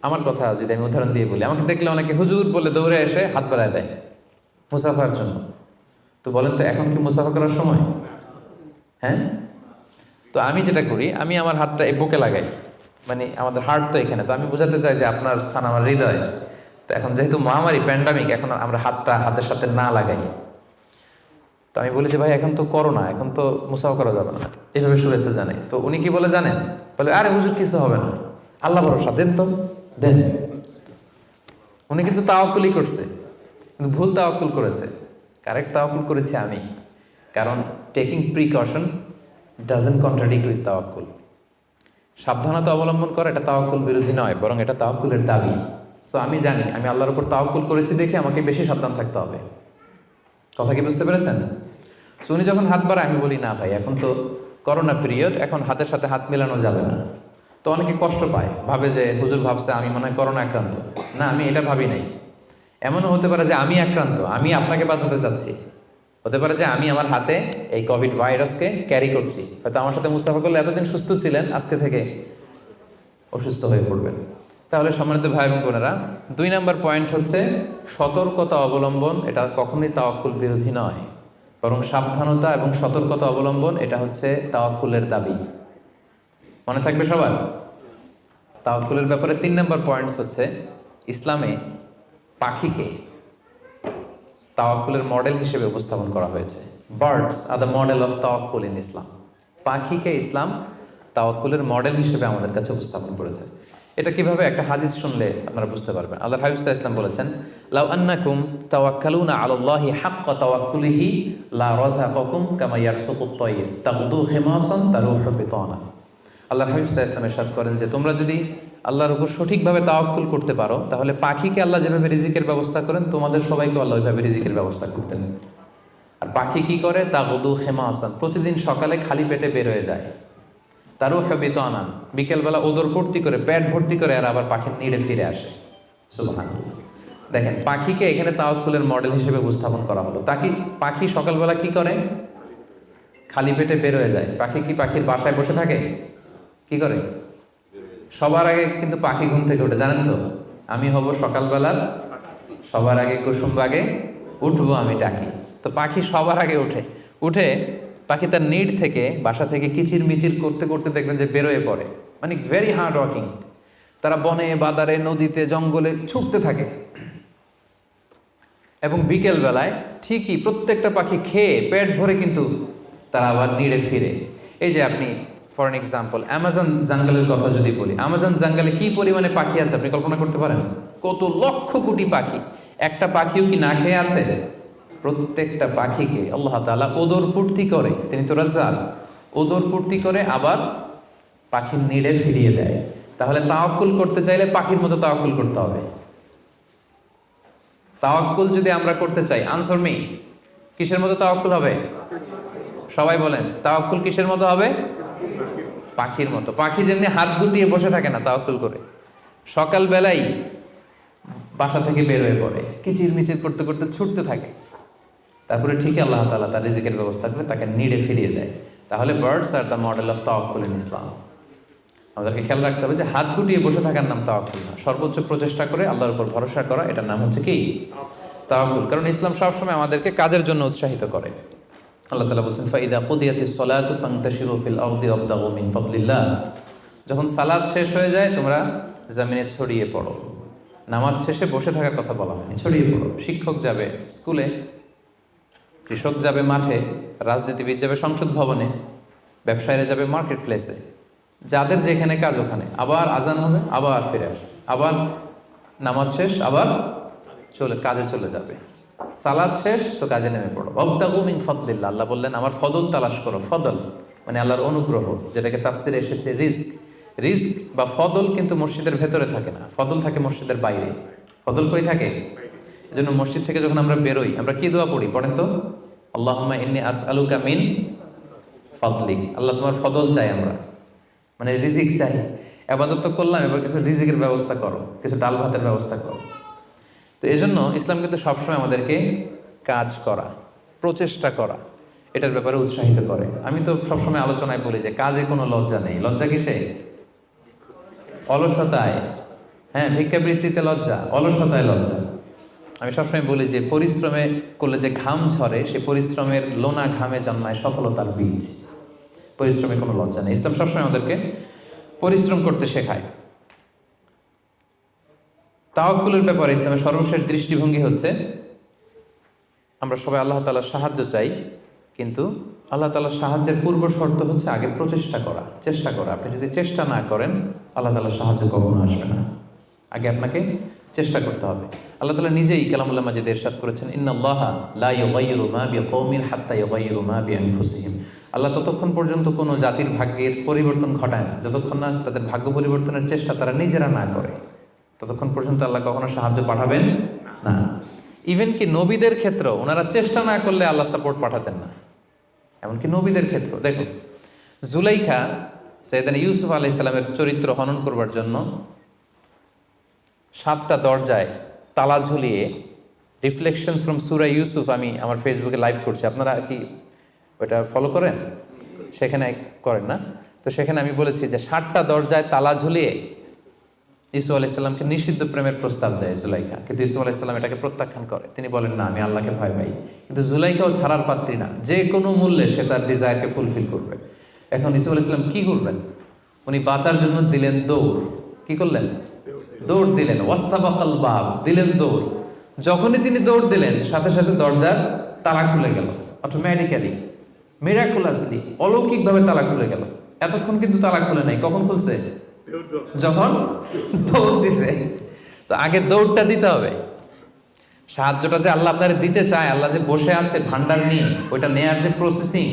আমার কথা যদি আমি উদাহরণ দিয়ে বলি, আমাকে দেখলে অনেকে হুজুর বলে দৌড়ে এসে হাত বাড়ায় দেয় মুসাফার জন্য। তো বলেন তো, এখন কি মুসাফা করার সময়? হ্যাঁ। তো আমি যেটা করি, আমি আমার হাতটা এই বুকে লাগাই, মানে আমাদের হার্ট তো এখানে, তো আমি বোঝাতে চাই যে আপনার স্থান আমার হৃদয়। তো এখন যেহেতু মহামারী, প্যান্ডামিক, এখন আমরা হাতটা হাতের সাথে না লাগাই। তো আমি বলি যে ভাই, এখন তো করোনা, এখন তো মুসাফা করা যাবে না, এইভাবে শুনেছে জানে। তো উনি কি বলে জানেন? বলে, আরে হুজুর কিছু হবে না, আল্লাহ ভরসা, দেন তো দেন। উনি কিন্তু তাওয়াক্কুলই করছে, কিন্তু ভুল তাওয়াক্কুল করেছে। কারেক্ট তাওয়াক্কুল করেছি আমি, কারণ taking precaution doesn't contradict with তাওয়াক্কুল। সাবধানতা অবলম্বন করা এটা তাওয়াক্কুল বিরোধী নয়, বরং এটা তাওয়াক্কুলের দাবি। সো আমি জানি আমি আল্লাহর উপর তাওয়াক্কুল করেছি দেখে আমাকে বেশি সাবধান থাকতে হবে। কথা কি বুঝতে পেরেছেন? সো উনি যখন হাত বাড়ায়, আমি বলি, না ভাই, এখন তো করোনা পিরিয়ড, এখন হাতের সাথে হাত মেলানো যাবে না। তো অনেকে কষ্ট পায়, ভাবে যে হুজুর ভাবছে আমি মনে হয় করোনা আক্রান্ত। না, আমি এটা ভাবি নাই। এমনও হতে পারে যে আমি আক্রান্ত, আমি আপনাকে বাঁচাতে চাচ্ছি। হতে পারে যে আমি আমার হাতে এই কোভিড ভাইরাসকে ক্যারি করছি, হয়তো আমার সাথে মুসাফা করলে এতদিন সুস্থ ছিলেন, আজকে থেকে অসুস্থ হয়ে পড়বেন। তাহলে সম্মানিত ভাই এবং বোনেরা, 2 নম্বর পয়েন্ট হচ্ছে সতর্কতা অবলম্বন। এটা কখনোই তাওয়াক্কুল বিরোধী নয়, বরং সাবধানতা এবং সতর্কতা অবলম্বন এটা হচ্ছে তাওয়াক্কুলের দাবি। মনে থাকবে সবার। তাওয়াক্কুলের ব্যাপারে 3 নম্বর পয়েন্টস হচ্ছে, ইসলামে পাখিকে তাওয়াক্কুলের মডেল হিসেবে উপস্থাপন করা হয়েছে। Birds are the model of তাওয়াক্কুল ইন ইসলাম। পাখিকে ইসলাম তাওয়াক্কুলের মডেল হিসেবে আমাদের কাছে উপস্থাপন করেছে। এটা কিভাবে? একটা হাদিস শুনলে আপনারা বুঝতে পারবেন। আল্লাহর হাবিব সাল্লাল্লাহু আলাইহি ওয়াসাল্লাম বলেছেন, লাউ আন্নাকুম তাওয়াক্কালুনা আলাল্লাহি হাক্কা তাওয়াক্কুলিহি লা রাযাকাকুম কামা ইয়ারযুকুত তায়র তাগদু খিমাসান তারুহু বিতানা। আল্লাহর হাবিব সাল্লাল্লাহু আলাইহি ওয়াসাল্লাম ইরশাদ করেন যে, তোমরা যদি আল্লাহর উপর সঠিকভাবে তাওয়াক্কুল করতে পারো, তাহলে পাখিকে আল্লাহ যেভাবে রিজিকের ব্যবস্থা করেন, তোমাদের সবাইকে আল্লাহ ওইভাবে রিজিকের ব্যবস্থা করতেন। আর পাখি কি করে? তাগদু খিমাসান, প্রতিদিন সকালে খালি পেটে বের হয়ে যায়। তারুহু বিতানা, বিকেলবেলা ওদর ভর্তি করে, পেট ভর্তি করে, আর আবার পাখির নিড়ে ফিরে আসে। সুবহানাল্লাহ। দেখেন, পাখিকে এখানে তাওয়াক্কুলের মডেল হিসেবে উপস্থাপন করা হলো। পাখি সকালবেলা কি করে? খালি পেটে বের হয়ে যায়। পাখি কি পাখির বাসায় বসে থাকে? কি করে? সবার আগে কিন্তু পাখি ঘুম থেকে ওঠে, জানেন তো? আমি হব সকালবেলার সবার আগে কুসুম বাগে উঠবো আমি ডাকি। তো পাখি সবার আগে উঠে পাখি তার নিড থেকে, বাসা থেকে কিচির মিচির করতে করতে দেখবেন যে বেরোয় পড়ে। মানে ভেরি হার্ড ওয়ার্কিং। তারা বনে, বাদারে, নদীতে, জঙ্গলে ছুটতে থাকে। এবং বিকেল বেলায় ঠিকই প্রত্যেকটা পাখি খেয়ে পেট ভরে কিন্তু তারা আবার নিড়ে ফিরে। এই যে আপনি ফর এন এক্সাম্পল অ্যামাজন জঙ্গলের কথা যদি বলি, অ্যামাজন জঙ্গলে কি পরিমাণে পাখি আছে আপনি কল্পনা করতে পারেন? কত লক্ষ কোটি পাখি। একটা পাখিও কি না খেয়ে আছে? প্রত্যেকটা পাখিকে আল্লাহ তাআলা ওদর পূর্তি করে, তিনি তো রাজ্জাক, ওদর পূর্তি করে আবার পাখির নিড়ে ফিরিয়ে দেয়। তাহলে তাওয়াক্কুল করতে চাইলে পাখির মতো তাওয়াক্কুল করতে হবে। তাওয়াক্কুল যদি আমরা করতে চাই, আনসার মি, কিসের মতো তাওয়াক্কুল হবে? সবাই বলেন, তাওয়াক্কুল কিসের মতো হবে? পাখির মতো। পাখি যেমনি হাত গুটিয়ে বসে থাকে না তাওয়াক্কুল করে, সকালবেলাই বাসা থেকে বের হয়ে পড়ে, কিচির মিচির করতে করতে ছুটতে থাকে, তারপরে ঠিকই আল্লাহ তাআলা তার রিজিকের ব্যবস্থা করে তাকে নিড়ে ফিরিয়ে দেয়। তাহলে birds are the model of তাওয়াক্কুল ইন ইসলাম। আমাদেরকে খেয়াল রাখতে হবে যে হাত গুটিয়ে বসে থাকার নাম তাওয়াক্কুল না, সর্বোচ্চ প্রচেষ্টা করে আল্লাহর উপর ভরসা করা, এটার নাম হচ্ছে কি? তাওয়াক্কুল। কারণ ইসলাম সবসময় আমাদেরকে কাজের জন্য উৎসাহিত করে। আল্লাহ তাআলা বলছেন, ফাইদা কুদিয়াতিস সালাতু ফান্তাশিরু ফিল আরদি ওয়াবতাগু মিন ফাদলিল্লাহ। যখন সালাত শেষ হয়ে যায় তোমরা জমিনে ছড়িয়ে পড়ো। নামাজ শেষে বসে থাকার কথা বলা হয়নি, ছড়িয়ে পড়ো। শিক্ষক যাবে স্কুলে, কৃষক যাবে মাঠে, রাজনীতিবিদ যাবে সংসদ ভবনে, ব্যবসায়ীরা যাবে মার্কেট প্লেসে, যাদের যেখানে কাজ ওখানে। আবার আজান হবে, আবার ফিরে আসবে, আবার নামাজ শেষ, আবার কাজে চলে যাবে। সালাত শেষ তো কাজে নেমে পড়ো। ওয়াবতাগু মিন ফাদলিল্লাহ, আল্লাহ বললেন আমার ফদল তালাশ করো। ফদল মানে আল্লাহর অনুগ্রহ, যেটাকে তাফসিরে এসেছে রিজক। রিজক বা ফদল কিন্তু মসজিদের ভেতরে থাকে না, ফদল থাকে মসজিদের বাইরে। ফদল কই থাকে? এজন্য মসজিদ থেকে যখন আমরা বেরোই আমরা কি দোয়া পড়ি পড়েন তো? আল্লাহুম্মা ইন্নী আসআলুকা মিন ফাদলিক, আল্লাহ তোমার ফদল চাই আমরা, মানে রিজিক চাই। ইবাদত তো করলাম, এবার কিছু রিজিকের ব্যবস্থা করো, কিছু ডাল ভাতের ব্যবস্থা করো। তো এজন্য ইসলাম কিন্তু সবসময় আমাদেরকে কাজ করা, প্রচেষ্টা করা, এটার ব্যাপারে উৎসাহিত করে। আমি তো সবসময় আলোচনায় বলি যে কাজে কোনো লজ্জা নেই। লজ্জা কিসে? অলসতায়। হ্যাঁ, ভিক্ষাবৃত্তিতে লজ্জা, অলসতায় লজ্জা। আমি সবসময় বলি যে পরিশ্রমে করলে যে ঘাম ঝরে, সে পরিশ্রমের লোনা ঘামে জন্মায় সফলতার বীজ। পরিশ্রমে কোনো লজ্জা নেই। ইসলাম সবসময় আমাদেরকে পরিশ্রম করতে শেখায়। তাওয়াক্কুলের ব্যাপারে ইসলামের সর্বশেষ দৃষ্টিভঙ্গি হচ্ছে আমরা সবাই আল্লাহ তাআলার সাহায্য চাই, কিন্তু আল্লাহ তাআলার সাহায্যের পূর্ব শর্ত হচ্ছে আগে প্রচেষ্টা করা, চেষ্টা করা। আপনি যদি চেষ্টা না করেন আল্লাহ তাআলার সাহায্য কখনো আসবে না। আগে আপনাকে চেষ্টা করতে হবে। আল্লাহ তাআলা নিজেই কালামুল্লাহ মাজিদে ইরশাদ করেছেন, ইন্নাল্লাহা লা ইউগাইয়িরু মা বিকওমিন হাত্তা ইউগাইয়িরু মা বিআনফুসিহিম। আল্লাহ ততক্ষণ পর্যন্ত কোনো জাতির ভাগ্যের পরিবর্তন ঘটায় না যতক্ষণ না তাদের ভাগ্য পরিবর্তনের চেষ্টা তারা নিজেরা না করে, ততক্ষণ পর্যন্ত আল্লাহ কখনো সাহায্য পাঠাবেন না। ইভেন কি নবীদের ক্ষেত্রেও ওনারা চেষ্টা না করলে আল্লাহ সাপোর্ট পাঠাতেন না। এমনকি নবীদের ক্ষেত্র দেখুন, জুলাইখা সাইয়েদনা ইউসুফ আলাইহিস সালামের চরিত্র হনন করবার জন্য 7টা দরজায় তালা ঝুলিয়ে, রিফ্লেকশনস ফ্রম সূরা ইউসুফ আমি আমার ফেসবুকে লাইভ করছি, আপনারা কি ওটা ফলো করেন? সেখানে করেন না? তো সেখানে আমি বলেছি যে 7টা দরজায় তালা ঝুলিয়ে ইউসুফ আলাইহিস সালামকে নিষিদ্ধ প্রেমের প্রস্তাব দেয় জুলাইখা, কিন্তু ইউসুফ আলাইহিস সালাম এটাকে প্রত্যাখ্যান করে। তিনি বলেন, না, আমি আল্লাহকে ভয় পাই। কিন্তু জুলাইখাও ছাড়ার পাত্রী না, যে কোনো মূল্যে সে তার ডিজায়ারকে ফুলফিল করবে। এখন ইউসুফ আলাইহিস সালাম কি করবেন? উনি বাঁচার জন্য দিলেন দৌড়। কি করলেন? দৌড় দিলেন। ওয়াস্তাবাকাল বাব, দিলেন দৌড়। যখনই তিনি দৌড় দিলেন সাথে সাথে দরজার তালা খুলে গেল, অটোমেটিক্যালি, মিরাকুলাসলি, অলৌকিকভাবে তালা খুলে গেল। এতক্ষণ কিন্তু তালা খুলে নাই। কখন খুলছে? যখন দৌড় দিছে। তো আগে দৌড়টা দিতে হবে। সাহায্যটা যে আল্লাহ আপনার দিতে চায়, আল্লাহ যে বসে আছে ভান্ডার নিয়ে, ওইটা নেয়ার যে প্রসেসিং,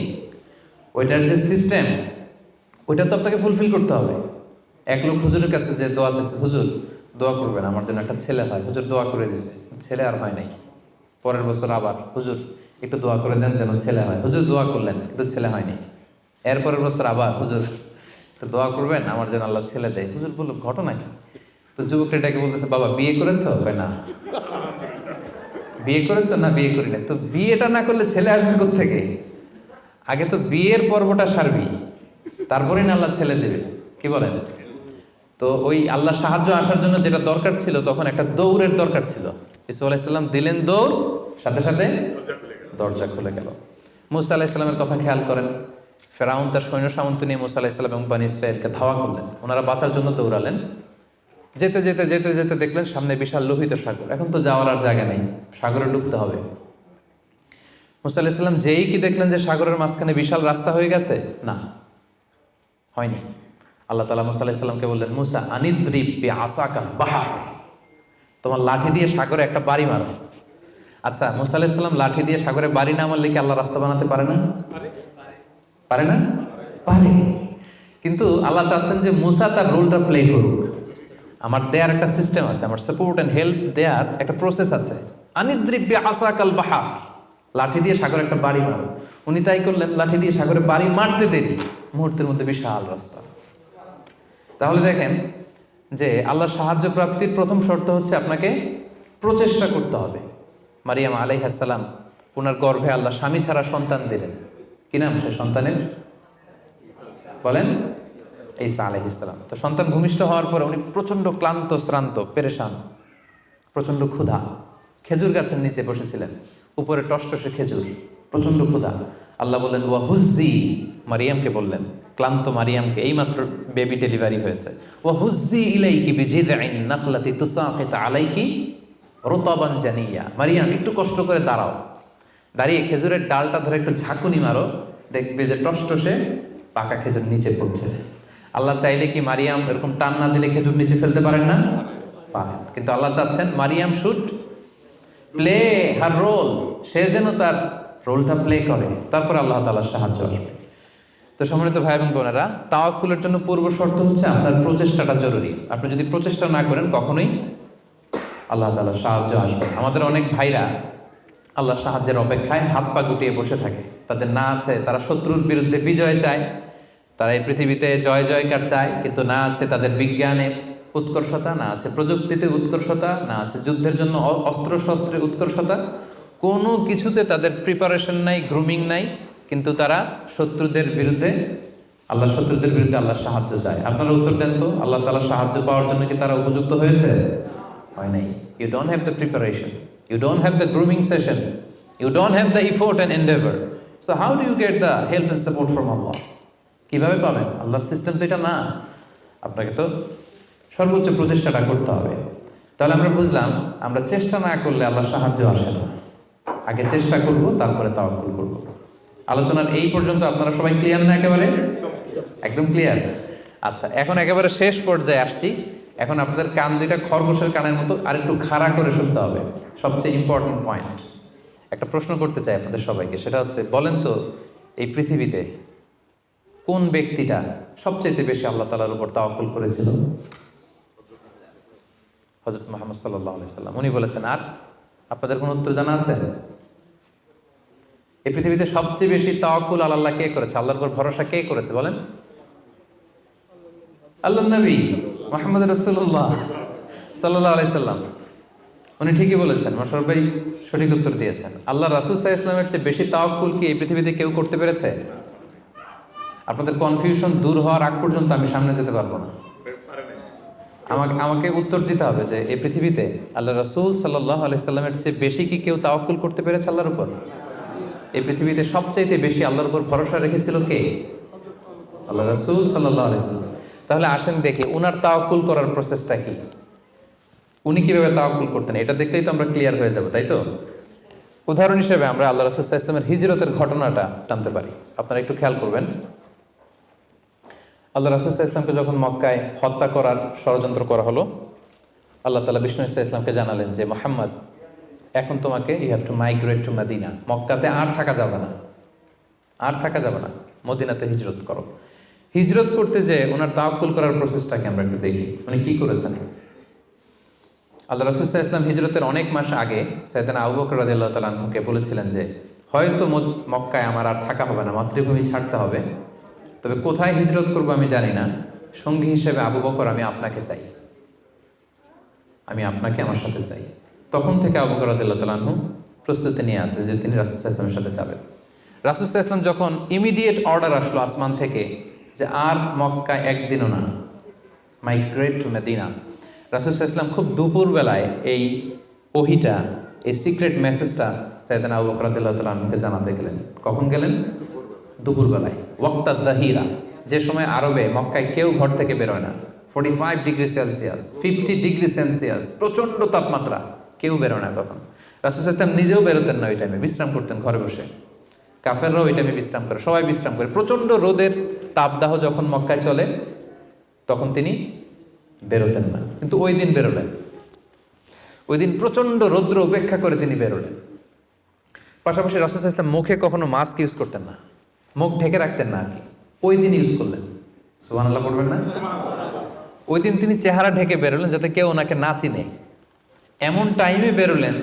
ওইটার যে সিস্টেম, ওইটা তো আপনাকে ফুলফিল করতে হবে। এক লোক হুজুরের কাছে যে দোয়া চাইছে, হুজুর দোয়া করবেন আমার জন্য একটা ছেলে হয়। হুজুর দোয়া করে দিছে, ছেলে আর হয় নাই। পরের বছর আবার, হুজুর একটু দোয়া করে দেন যেন ছেলে হয়। হুজুর দোয়া করলেন কিন্তু ছেলে হয়নি। এরপরের বছর আবার, হুজুর তো দোয়া করবেন আমার যেন আল্লাহ ছেলে দেয়। হুজুর বলল, ঘটনা কি? তো যুবকটা এটাকে বলতেছে, বাবা বিয়ে করেছো? না। বিয়ে করেছো? না, বিয়ে করি না। তো বিয়েটা না করলে ছেলে আসবে কোত্থেকে? আগে তো বিয়ের পর্বটা সারবি, তারপরে না আল্লাহ ছেলে দেবে। কি বলেন? তো ওই আল্লাহ সাহায্য আসার জন্য যেটা দরকার ছিল, তখন একটা দৌড়ের দরকার ছিল। ইউসুফ আলাইহিস সালাম দিলেন দৌড়, সাথে সাথে দরজা খুলে গেল। মুসা আলাইহিস সালামের কথা খেয়াল করেন। ফেরাউন তার সৈন্য সামন্ত নিয়ে মুসা আলাইহিস সালাম এবং বনী ইসরাঈলকে ধাওয়া করলেন। ওনারা বাঁচার জন্য দৌড়ালেন। যেতে যেতে যেতে যেতে দেখলেন সামনে বিশাল লোহিত সাগর। এখন তো যাওয়ার আর জায়গা নেই, সাগরে ডুবতে হবে। মুসা আলাইহিস সালাম যেই কি দেখলেন যে সাগরের মাঝখানে বিশাল রাস্তা হয়ে গেছে? না, হয়নি। আল্লাহ তাআলা মুসা আলাইহিস সালামকে বললেন, মুসা আনিদ্রিব বিআসাকাল বাহর, তোমার লাঠি দিয়ে সাগরে একটা বাড়ি মারো। আচ্ছা, মুসা আলাইহিস সালাম লাঠি দিয়ে সাগরে বাড়ি না মারলে কি আল্লাহ রাস্তা বানাতে পারে না? পারে না? পারে। কিন্তু আল্লাহ চাচ্ছেন যে মুসা তার রোলটা প্লে করুক। আমার দেয়ার একটা সিস্টেম আছে, আমার সাপোর্ট অ্যান্ড হেল্প দেয়ার একটা প্রসেস আছে। আনিদ্রিব বিআসাকাল বাহর, লাঠি দিয়ে সাগরে একটা বাড়ি মারো। উনি তাই করলেন, লাঠি দিয়ে সাগরে বাড়ি মারতে দেরি, মুহূর্তের মধ্যে বিশাল রাস্তা। তাহলে দেখেন যে আল্লাহর সাহায্য প্রাপ্তির প্রথম শর্ত হচ্ছে আপনাকে প্রচেষ্টা করতে হবে। মারিয়াম আলাইহিস সালাম, ওনার গর্ভে আল্লাহ স্বামী ছাড়া সন্তান দিলেন। কি নাম সে সন্তানের? বলেন, ঈসা আলাইহিস সালাম। তো সন্তান ভূমিষ্ঠ হওয়ার পরে উনি প্রচন্ড ক্লান্ত, শ্রান্ত, পেরেশান, প্রচন্ড ক্ষুধা। খেজুর গাছের নিচে বসেছিলেন, উপরে টসটসে খেজুর, প্রচন্ড ক্ষুধা। আল্লাহ বললেন, ওয়া হুজ্জি, মারিয়ামকে বললেন, ক্লান্ত মারিয়ামকে, এইমাত্র বেবি ডেলিভারি হয়েছে, ওয়া হুজ্জি ইলাইকি বিজিযআইন নাখলাতি তুসাকিত আলাইকি রুতাবান জানিয়া, মারিয়াম একটু কষ্ট করে দাঁড়াও, দাঁড়িয়ে খেজুরের ডালটা ধরে একটু ঝাঁকুনি মারো, দেখবে যে টসটসে পাকা খেজুর নিচে পড়ছে। আল্লাহ চাইলে কি মারিয়াম এরকম টান না দিলে খেজুর নিচে ফেলতে পারেন না? পারেন। কিন্তু আল্লাহ চাচ্ছেন Maryam should play her role, সে যেন তার রোলটা প্লে করে, তারপর আল্লাহ তাআলার সাহায্য আসবে। তো সম্মানিত ভাই এবং বোনেরা, তাওয়াক্কুলের জন্য পূর্ব শর্ত হচ্ছে আপনার প্রচেষ্টাটা জরুরি। আপনি যদি প্রচেষ্টা না করেন কখনোই আল্লাহ তাআলার সাহায্য আসবে। আমাদের অনেক ভাইরা আল্লাহ সাহায্যের অপেক্ষায় হাত পা গুটিয়ে বসে থাকে, তাদের না আছে তারা শত্রুর বিরুদ্ধে বিজয় চায়, তারা এই পৃথিবীতে জয় জয়কার চায়, কিন্তু না আছে তাদের বিজ্ঞানে উৎকর্ষতা, না আছে প্রযুক্তিতে উৎকর্ষতা, না আছে যুদ্ধের জন্য অস্ত্র শস্ত্রে উৎকর্ষতা, কোনো কিছুতে তাদের প্রিপারেশন নাই, গ্রুমিং নাই, কিন্তু তারা শত্রুদের বিরুদ্ধে শত্রুদের বিরুদ্ধে আল্লাহ সাহায্য চায়। আপনারা উত্তর দেন তো, আল্লাহ তাআলা সাহায্য পাওয়ার জন্য কি তারা উপযুক্ত হয়েছে? হয় নাই। You don't have the preparation, you don't have the grooming session, you don't have the effort and endeavor, so how do you get the help and support from Allah? কিভাবে পাবেন? আল্লাহর সিস্টেম তো এটা না, আপনাকে তো সর্বোচ্চ প্রচেষ্টাটা করতে হবে। তাহলে আমরা বুঝলাম, আমরা চেষ্টা না করলে আল্লাহ সাহায্য আসে না, আগে চেষ্টা করব, তারপরে তাওয়াক্কুল করব। আলোচনার এই পর্যন্ত আপনারা সবাই ক্লিয়ার না? একেবারে একদম ক্লিয়ার। আচ্ছা, এখন একেবারে শেষ পর্যায়ে আসছি। এখন আপনাদের কান দুইটা খরগোশের কানের মতো আর একটু খাড়া করে শুনতে হবে, সবচেয়ে ইম্পর্টেন্ট পয়েন্ট। একটা প্রশ্ন করতে চাই আপনাদের সবাইকে, সেটা হচ্ছে, বলেন তো এই পৃথিবীতে কোন ব্যক্তিটা সবচেয়ে বেশি আল্লাহ তাআলার উপর তাওয়াক্কুল করেছিল? হযরত মুহাম্মদ সাল্লাল্লাহু আলাইহি সাল্লাম। উনি বলেছেন। আর আপনাদের কোন উত্তর জানা আছে? এই পৃথিবীতে সবচেয়ে বেশি তাওয়াক্কুল আল্লাহ কে করেছে? আল্লাহর উপর ভরসা কে করেছে বলেন? আল্লাহর নবী মুহাম্মদ রাসূলুল্লাহ সাল্লাল্লাহু আলাইহি সাল্লাম। উনি ঠিকই বলেছেন, মাশাআল্লাহ ভাই সঠিক উত্তর দিয়েছেন। আল্লাহ রাসূল সাল্লাল্লাহু আলাইহি ওয়াসাল্লামের চেয়ে বেশি তাওয়াক্কুল কি এই পৃথিবীতে কেউ করতে পেরেছে? আপনাদের কনফিউশন দূর হওয়ার আগ পর্যন্ত আমি সামনে যেতে পারবো না। আমাকে উত্তর দিতে হবে যে এই পৃথিবীতে আল্লাহ রাসূল সাল্লাল্লাহু আলাইহি সাল্লামের চেয়ে বেশি কি কেউ তাওয়াক্কুল করতে পেরেছে আল্লাহর উপর? এই পৃথিবীতে সবচাইতে বেশি আল্লাহর উপর ভরসা রেখেছিল কে? আল্লাহ রাসূল সাল্লাল্লাহু আলাইহি সাল্লাম। তাহলে আসেন দেখি উনার তাওয়াক্কুল করার প্রসেসটা কি, উনি কিভাবে তাওয়াক্কুল করতেন, এটা দেখলেই তো আমরা ক্লিয়ার হয়ে যাব, তাই তো? উদাহরণ হিসেবে আমরা আল্লাহ রাসূল সাল্লাল্লাহু আলাইহি ওয়াসাল্লামের হিজরতের ঘটনাটা টানতে পারি। আপনারা একটু খেয়াল করবেন। আল্লাহ রাসূল সাল্লাল্লাহু আলাইহি ওয়াসাল্লামকে যখন মক্কায় হত্যা করার ষড়যন্ত্র করা হলো, আল্লাহ তাআলা বিষ্ণু সাল্লাল্লাহু আলাইহি ওয়াসাল্লামকে জানালেন যে মুহাম্মদ, এখন তোমাকে you have to migrate to Medina. মক্কাতে আর থাকা যাবে না, আর থাকা যাবে না, মদিনাতে হিজরত করো। হিজরত করতে যে ওনার তাওয়াক্কুল করার প্রসেসটাকে আমরা একটু দেখি, উনি কি করেছেন। আল্লাহ রাসূল সাল্লাল্লাহু আলাইহি ওয়াসাল্লাম হিজরতের অনেক মাস আগে সাইয়েদনা আবু বকর রাদিয়াল্লাহু তাআলা আনহুকে বলেছিলেন যে হয়তো মক্কায় আমার আর থাকা হবে না, মাতৃভূমি ছাড়তে হবে, তবে কোথায় হিজরত করবো আমি জানি না, সঙ্গী হিসেবে আবু বকর আমি আপনাকে চাই, আমি আপনাকে আমার সাথে চাই। তখন থেকে আবু বকর রাদিয়াল্লাহু তাআলা আনহু প্রস্তুতি নিয়ে আছে যে তিনি রাসূল সাল্লাল্লাহু আলাইহি ওয়াসাল্লামের সাথে যাবেন। রাসূল সাল্লাল্লাহু আলাইহি ওয়াসাল্লাম যখন ইমিডিয়েট অর্ডার আসলো আসমান থেকে যে আর মক্কা একদিনও না, মাইগ্রেট টু মদিনা, রাসূল সাল্লাল্লাহু আলাইহি ওয়াসাল্লাম খুব দুপুরবেলায় এই ওহিটা, এই সিক্রেট মেসেজটা সাইয়েদনা আবু বকর রাদিয়াল্লাহু তাআলা আনহুকে জানাতে গেলেন। কখন গেলেন? দুপুরবেলায়, ওয়াক্তা জাহিরা, যে সময় আরবে মক্কায় কেউ ঘর থেকে বেরোয় না, 45 ডিগ্রি সেলসিয়াস, 50 ডিগ্রি সেলসিয়াস, প্রচণ্ড তাপমাত্রা, কেউ বেরোয় না তখন। রাসূল সাল্লাল্লাহু আলাইহি ওয়াসাল্লাম নিজেও বেরোতেন না ওই টাইমে, বিশ্রাম করতেন ঘরে বসে। কাফেররাও ওই টাইমে বিশ্রাম করে, সবাই বিশ্রাম করে। প্রচণ্ড রোদের তাপদাহ যখন মক্কায় চলে তখন তিনি বেরোতেন না, কিন্তু ওই দিন বেরোলেন। ওই দিন প্রচণ্ড রৌদ্র উপেক্ষা করে তিনি বেরোলেন। পাশাপাশি রাসূল সাল্লাল্লাহু আলাইহি ওয়াসাল্লাম মুখে কখনো মাস্ক ইউজ করতেন না, মুখ ঢেকে রাখতেন না আর কি, ওই দিন ইউজ করলেন। সুবহানাল্লাহ পড়বেন না? ওই দিন তিনি চেহারা ঢেকে বেরোলেন যাতে কেউ ওনাকে না চিনে, এমন টাইমে বেরোলেন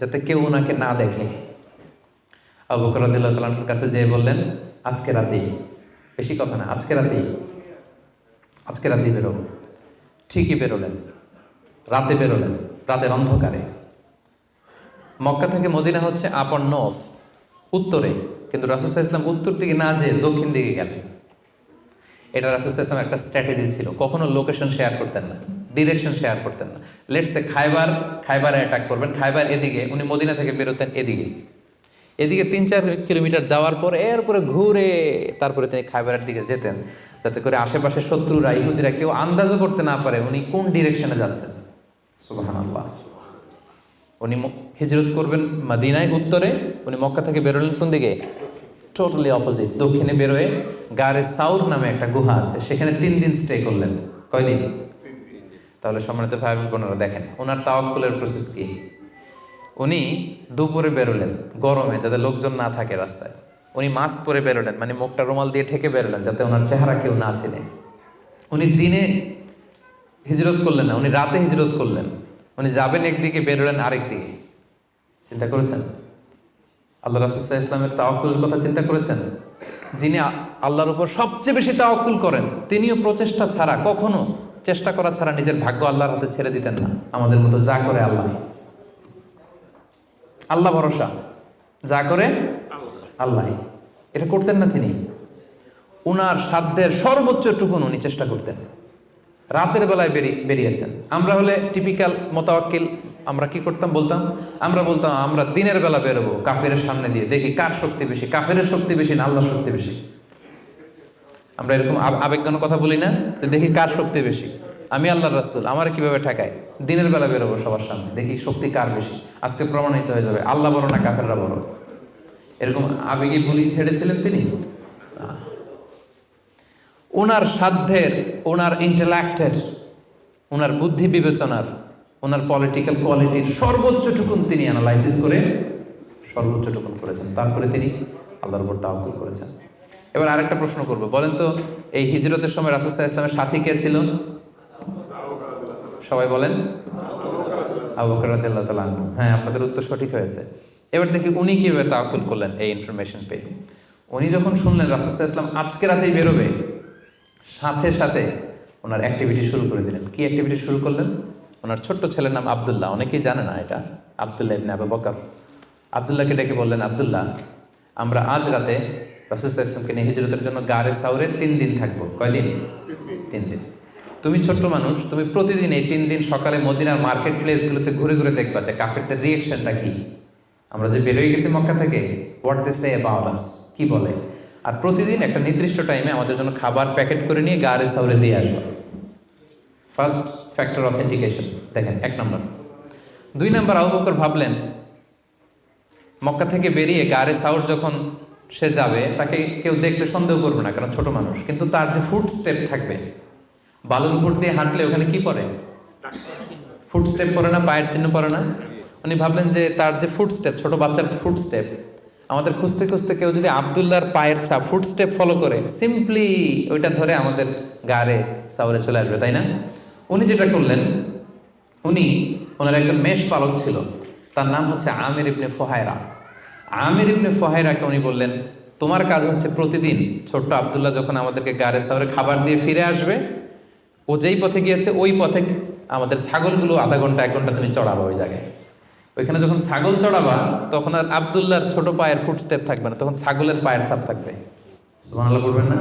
যাতে কেউ ওনাকে না দেখে। আবু বকর রাদিয়াল্লাহু তাআলার কাছে যেয়ে বললেন, আজকে রাতেই, বেশি কথা না, আজকে রাতেই বেরোবো। ঠিকই বেরোলেন, রাতে বেরোলেন, রাতের অন্ধকারে। মক্কা থেকে মদিনা হচ্ছে আপ অন নর্থ, উত্তরে, কিন্তু রাসূল সাল্লাল্লাহু আলাইহি ওয়াসাল্লাম উত্তর দিকে না যেয়ে দক্ষিণ দিকে গেলেন। এটা রাসূল সাল্লাল্লাহু আলাইহি ওয়াসাল্লাম একটা স্ট্র্যাটেজি ছিল, কখনো লোকেশন শেয়ার করতেন না, ডিরেকশন শেয়ার করতেন না। লেটস সে খাইবারে অ্যাটাক করবেন, খাইবার এদিকে, উনি মদিনা থেকে বেরোতেন এদিকে 3-4 কিলোমিটার যাওয়ার পর এরপরে ঘুরে তারপরে তিনি খাইবারের দিকে যেতেন, যাতে করে আশেপাশে শত্রুরা, ইহুদিরা কেউ আন্দাজও করতে না পারে উনি কোন ডিরেকশনে যাচ্ছেন। সুবহানাল্লাহ। উনি হিজরত করবেন মদিনায় উত্তরে, উনি মক্কা থেকে বেরোলেন কোন দিকে? টোটালি অপোজিট, দক্ষিণে বেরোয় গারে সাউর নামে একটা গুহা আছে, সেখানে 3 দিন স্টে করলেন। কয়দিন? তাহলে সম্মানিত ভাই বোনেরা দেখেন ওনার তাওয়াক্কুলের প্রসেস কি। উনি দুপুরে বেরোলেন গরমে, যাতে লোকজন না থাকে রাস্তায়। উনি মাস্ক পরে বেরোলেন, মানে মুখটা রুমাল দিয়ে ঢেকে বেরোলেন যাতে ওনার চেহারা কেউ না চিনে। উনি দিনে হিজরত করলেন না, উনি রাতে হিজরত করলেন। উনি যাবেন একদিকে, বেরোলেন আরেক দিকে। চিন্তা করেছেন আল্লাহ রাসূল সাল্লাল্লাহু আলাইহি ওয়াসাল্লামের তাওয়াক্কুলের কথা? চিন্তা করেছেন? যিনি আল্লাহর উপর সবচেয়ে বেশি তাওয়াক্কুল করেন, তিনিও প্রচেষ্টা ছাড়া, কখনো চেষ্টা করা ছাড়া নিজের ভাগ্য আল্লাহর হাতে ছেড়ে দিতেন না। আমাদের মতো যা করে আল্লাহ, আল্লাহ ভরসা, যা করে আল্লাহ, এটা করতেন না তিনি। উনার সাধ্যের সর্বোচ্চ টুকুন উনি চেষ্টা করতেন। রাতের বেলায় বেরিয়েছেন। আমরা হলে টিপিক্যাল মোতাওয়াক্কিল, আমরা কি করতাম? আমরা বলতাম আমরা দিনের বেলা বেরোবো কাফেরের সামনে দিয়ে, দেখি কার শক্তি বেশি, কাফেরের শক্তি বেশি না আল্লাহর শক্তি বেশি। আমরা এরকম আবেগঘন কথা বলি না, যে দেখি কার শক্তি বেশি, আমি আল্লাহর রাসূল, আমার কিভাবে ঠেকায়, দিনের বেলা বেরোবো সবার সামনে, দেখি শক্তি কার বেশি, আজকে প্রমাণিত হয়ে যাবে আল্লাহ বড় না কাফেররা বড়। এরকম আবেগী বুলি ছেড়েছিলেন তিনি? ওনার সাধ্যের, ওনার ইন্টেলেক্টের, ওনার বুদ্ধি বিবেচনার, ওনার পলিটিক্যাল কোয়ালিটির সর্বোচ্চটুকুন তিনি অ্যানালাইসিস করে সর্বোচ্চটুকুন করেছেন। তারপরে তিনি আল্লাহর উপর তাওয়াক্কুল করেছেন। এবার আরেকটা প্রশ্ন করব, বলেন তো এই হিজরতের সময় রাসূল সাল্লাল্লাহু আলাইহি ওয়াসাল্লামের সাথী কে ছিল? সবাই বলেন আবু বকর রাদিয়াল্লাহু তাআলা আনহু। হ্যাঁ, আপনাদের উত্তর সঠিক হয়েছে। এবার দেখি উনি কিভাবে তাওয়াক্কুল করলেন এই ইনফরমেশন পেয়ে। উনি যখন শুনলেন রাসূল সাল্লাল্লাহু আলাইহি ওয়াসাল্লাম আজকে রাতেই বেরোবে, সাথে সাথে ওনার অ্যাক্টিভিটি শুরু করে দিলেন। কি অ্যাক্টিভিটি শুরু করলেন? ওনার ছোট্ট ছেলের নাম আব্দুল্লাহ, অনেকেই জানে না এটা, আব্দুল্লাহ ইবনে আবু বকর। আব্দুল্লাহকে ডেকে বললেন, আব্দুল্লাহ, আমরা আজ রাতে রাসূল সাল্লাল্লাহু আলাইহি ওয়াসাল্লামকে নিয়ে হিজরতের জন্য গারে সাউরে 3 দিন থাকবো। কয়দিন? 3 দিন। তুমি ছোট্ট মানুষ, তুমি প্রতিদিন এই 3 দিন সকালে মদিনার মার্কেট প্লেসগুলোতে ঘুরে ঘুরে দেখবা যে কাফেরদের রিয়েকশনটা কি। আমরা যে বেরোয় গেছি মক্কা থেকে, what they say about us, কি বলে। আর প্রতিদিন একটা নির্দিষ্ট টাইমে আমাদের জন্য খাবার প্যাকেট করে নিয়ে গারে সাউরে দিয়ে আসবো। ফার্স্ট ফ্যাক্টর অথেন্টিকেশন দেখেন, 1 নম্বর। 2 নম্বর, আবু বকর ভাবলেন মক্কা থেকে বেরিয়ে গারে সাউর যখন সে যাবে, তাকে কেউ দেখলে সন্দেহ করবে না, কারণ ছোট মানুষ। কিন্তু তার যে ফুট স্টেপ থাকবে, বালুর উপর দিয়ে হাঁটলে ওখানে কি পড়ে? ফুট স্টেপ পড়ে না, পায়ের চিহ্ন পড়ে না? উনি ভাবলেন যে তার যে ফুট স্টেপ, ছোট বাচ্চার ফুট স্টেপ, আমাদের খুঁজতে খুঁজতে কেউ যদি আব্দুল্লাহর পায়ের ছাপ, ফুট স্টেপ ফলো করে, সিম্পলি ওইটা ধরে আমাদের গারে সাউরে চলে আসবে, তাই না? উনি যেটা করলেন, ওনার একজন মেষ পালক ছিল, তার নাম হচ্ছে আমির ইবনে ফুহায়রা। আমির ইবনে ফুহায়রাকে উনি বললেন, তোমার কাজ হচ্ছে প্রতিদিন ছোট্ট আব্দুল্লাহ যখন আমাদেরকে গারে সাউরে খাবার দিয়ে ফিরে আসবে, ও যেই পথে গিয়েছে ওই পথে আমাদের ছাগলগুলো আধা ঘন্টা 1 ঘন্টা তুমি চড়াবো ওই জায়গায়। ওইখানে যখন ছাগল চড়াবা তখন আর আব্দুল্লাহর ছোট পায়ের ফুট স্টেপ থাকবে না, তখন ছাগলের পায়ের ছাপ থাকবে। সুবহানাল্লাহ বলবেন না?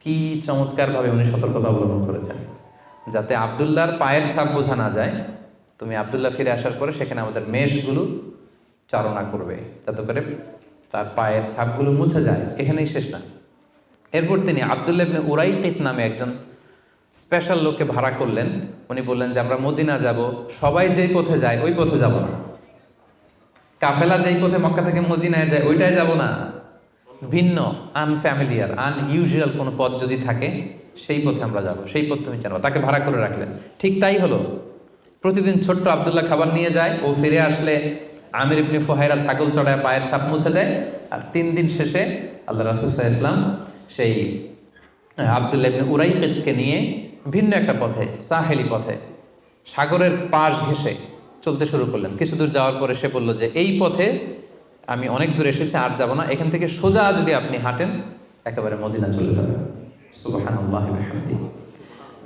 কি চমৎকার ভাবে উনি সতর্কতা অবলম্বন করেছেন, যাতে আব্দুল্লাহর পায়ের ছাপ বোঝা না যায়। তুমি আব্দুল্লাহ ফিরে আসার পরে সেখানে আমাদের মেষগুলো চারণা করবে, যাতে করে তার পায়ের ছাপগুলো মুছে যায়। এখানেই শেষ না। এরপর তিনি আব্দুল্লাহ ইবনে উরাইকিত নামে একজন স্পেশাল লোককে ভাড়া করলেন। উনি বললেন যে আমরা মদিনা যাব, সবাই যেই পথে যায় ওই পথে যাব না, কাফেলা যেই পথে মক্কা থেকে মদিনায় যায় ওইটাই যাব না, ভিন্ন আনফ্যামিলিয়ার আনইউজুয়াল কোনো পথ যদি থাকে সেই পথে আমরা যাব, সেই পথ তুমি জানো। তাকে ভাড়া করে রাখলেন। ঠিক তাই হলো। প্রতিদিন ছোট্ট আব্দুল্লাহ খাবার নিয়ে যায়, ও ফিরে আসলে আমির ইবনে ফুহায়রা ছাগল চড়ায় পায়ের ছাপ মুছে দেয়। আর 3 দিন শেষে আল্লাহ রাসূল সাল্লাল্লাহু আলাইহি ওয়াসাল্লাম সেই আব্দুল্লাহ ইবনে উরাইকিতকে নিয়ে ভিন্ন একটা পথে, সাহেলি পথে, সাগরের পাশ ঘেঁষে চলতে শুরু করলেন। কিছু দূর যাওয়ার পরে সে বলল যে এই পথে আমি অনেক দূর এসেছি, আর যাব না, এখান থেকে সোজা যদি আপনি হাঁটেন একেবারে মদিনা চলে যাবেন। সুবহানাল্লাহি ওয়া বিহামদিহি।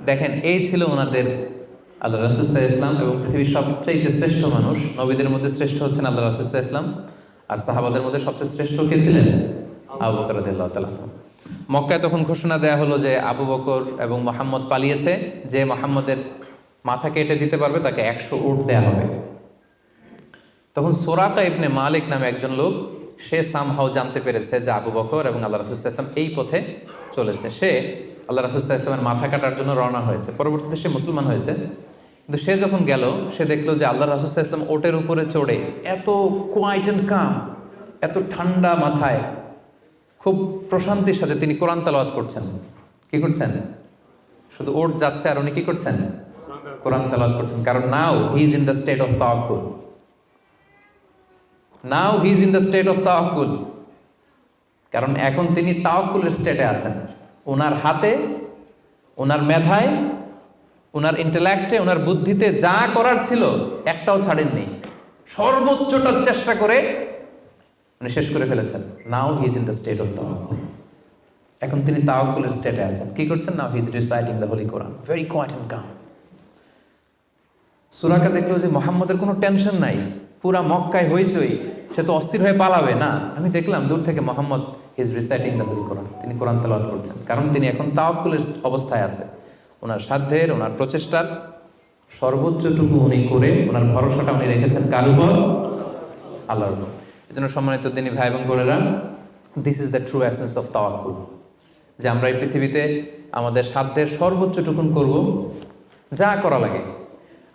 দেখেন, এই ছিল ওনাদের আল্লাহ রাসূল সাল্লাল্লাহু আলাইহি ওয়াসাল্লাম, এবং পৃথিবীর সবচেয়ে শ্রেষ্ঠ মানুষ। নবীদের মধ্যে শ্রেষ্ঠ হচ্ছেন আল্লাহ রাসূল সাল্লাল্লাহু আলাইহি ওয়াসাল্লাম, আর সাহাবাদের মধ্যে সবচেয়ে শ্রেষ্ঠ কে ছিলেন? আবু বকর রাদিয়াল্লাহু তাআলা। মক্কায় তখন ঘোষণা দেয়া হলো যে আবু বকর এবং মুহাম্মদ পালিয়েছে, যে মুহাম্মদের মাথা কেটে দিতে পারবে তাকে 100 উট দেয়া হবে। তখন সুরাকা ইবনে মালিক নামে একজন লোক, সে সামহাও জানতে পেরেছে যে আবু বকর এবং আল্লাহ রাসূল সাল্লাল্লাহু আলাইহি ওয়াসাল্লাম এই পথে চলেছে। সে আল্লাহ রাসূল সাল্লাল্লাহু আলাইহি ওয়াসাল্লামের মাথা কাটার জন্য রওনা হয়েছে। পরবর্তীতে সে মুসলমান হয়েছে। কিন্তু সে যখন গেল, সে দেখলো যে আল্লাহ রাসূল সাল্লাল্লাহু আলাইহি ওয়াসাল্লাম ওটের উপরে চড়ে এত কোয়াইট এন্ড কাম, এত ঠান্ডা মাথায়, খুব প্রশান্তির সাথে তিনি কোরআন তেলাওয়াত করছেন। কি করছেন? শুধু ওট যাচ্ছে আর উনি কি করছেন? কোরআন তেলাওয়াত করছেন। কারণ now he is in the state of tawakkul. Now he is in the state of tawakkul. কারণ এখন তিনি তাওয়াক্কুলের স্টেটে আছেন। ওনার হাতে, ওনার মেধায় ওনার ইন্টেলেক্টে, ওনার বুদ্ধিতে যা করার ছিল একটাও ছাড়েননি, সর্বোচ্চটা চেষ্টা করে উনি শেষ করে ফেলেছেন। Now he is in the state of tawakkul. এখন তিনি তাওয়াক্কুলের স্টেটে আছেন। কি করছেন? Now he is reciting the holy Quran, very quiet and calm. Suraqa দেখলো যে মোহাম্মদের কোনো টেনশন নাই, পুরা মক্কায় হইচই, সে তো অস্থির হয়ে পালাবে না। আমি দেখলাম দূর থেকে Muhammad is reciting the holy Quran, তিনি কোরআন তেলাওয়াত করছেন, কারণ তিনি এখন তাওয়াক্কুলের অবস্থায় আছে। ওনার সাধ্যের, ওনার প্রচেষ্টার সর্বোচ্চটুকু উনি করে ওনার ভরসাটা উনি রেখেছেন কার উপর? আল্লাহর উপর। এই জন্য সম্মানিত দিনী ভাই এবং বোনেরা, this is the true essence of তাওয়াক্কুল, যে আমরা এই পৃথিবীতে আমাদের সাধ্যের সর্বোচ্চটুকুন করব, যা করা লাগে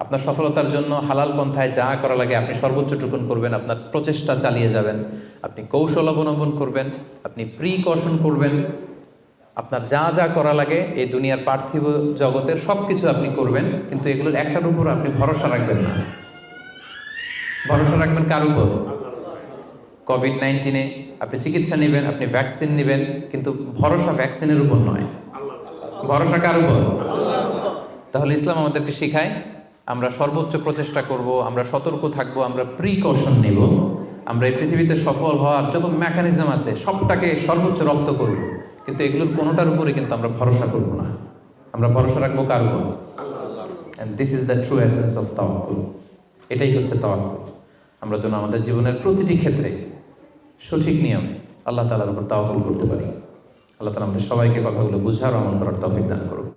আপনার সফলতার জন্য হালাল পন্থায় যা করা লাগে আপনি সর্বোচ্চটুকুন করবেন, আপনার প্রচেষ্টা চালিয়ে যাবেন, আপনি কৌশল অবলম্বন করবেন, আপনি প্রিকশন করবেন, আপনার যা যা করা লাগে এই দুনিয়ার পার্থিব জগতের সব কিছু আপনি করবেন, কিন্তু এগুলোর একটার উপর আপনি ভরসা রাখবেন না। ভরসা রাখবেন কার উপর? কোভিড-19 আপনি চিকিৎসা নেবেন, আপনি ভ্যাকসিন নেবেন, কিন্তু ভরসা ভ্যাকসিনের উপর নয়, ভরসা কার উপর? তাহলে ইসলাম আমাদেরকে শেখায় আমরা সর্বোচ্চ প্রচেষ্টা করব, আমরা সতর্ক থাকব, আমরা প্রিকশন নেব, আমরা এই পৃথিবীতে সফল হওয়ার যত মেকানিজম আছে সবটাকে সর্বোচ্চ রপ্ত করব, কিন্তু এগুলোর কোনোটার উপরে কিন্তু আমরা ভরসা করব না। আমরা ভরসা রাখবো কার উপর? And this is the true essence of তাওয়াক্কুল। এটাই হচ্ছে তাওয়াক্কুল। আমরা যেন আমাদের জীবনের প্রতিটি ক্ষেত্রে সঠিক নিয়মে আল্লাহ তাআলার উপর তাওয়াক্কুল করতে পারি। আল্লাহ তাআলা আমাদের সবাইকে কথাগুলো বুঝার ও আমল করার তৌফিক দান করুন।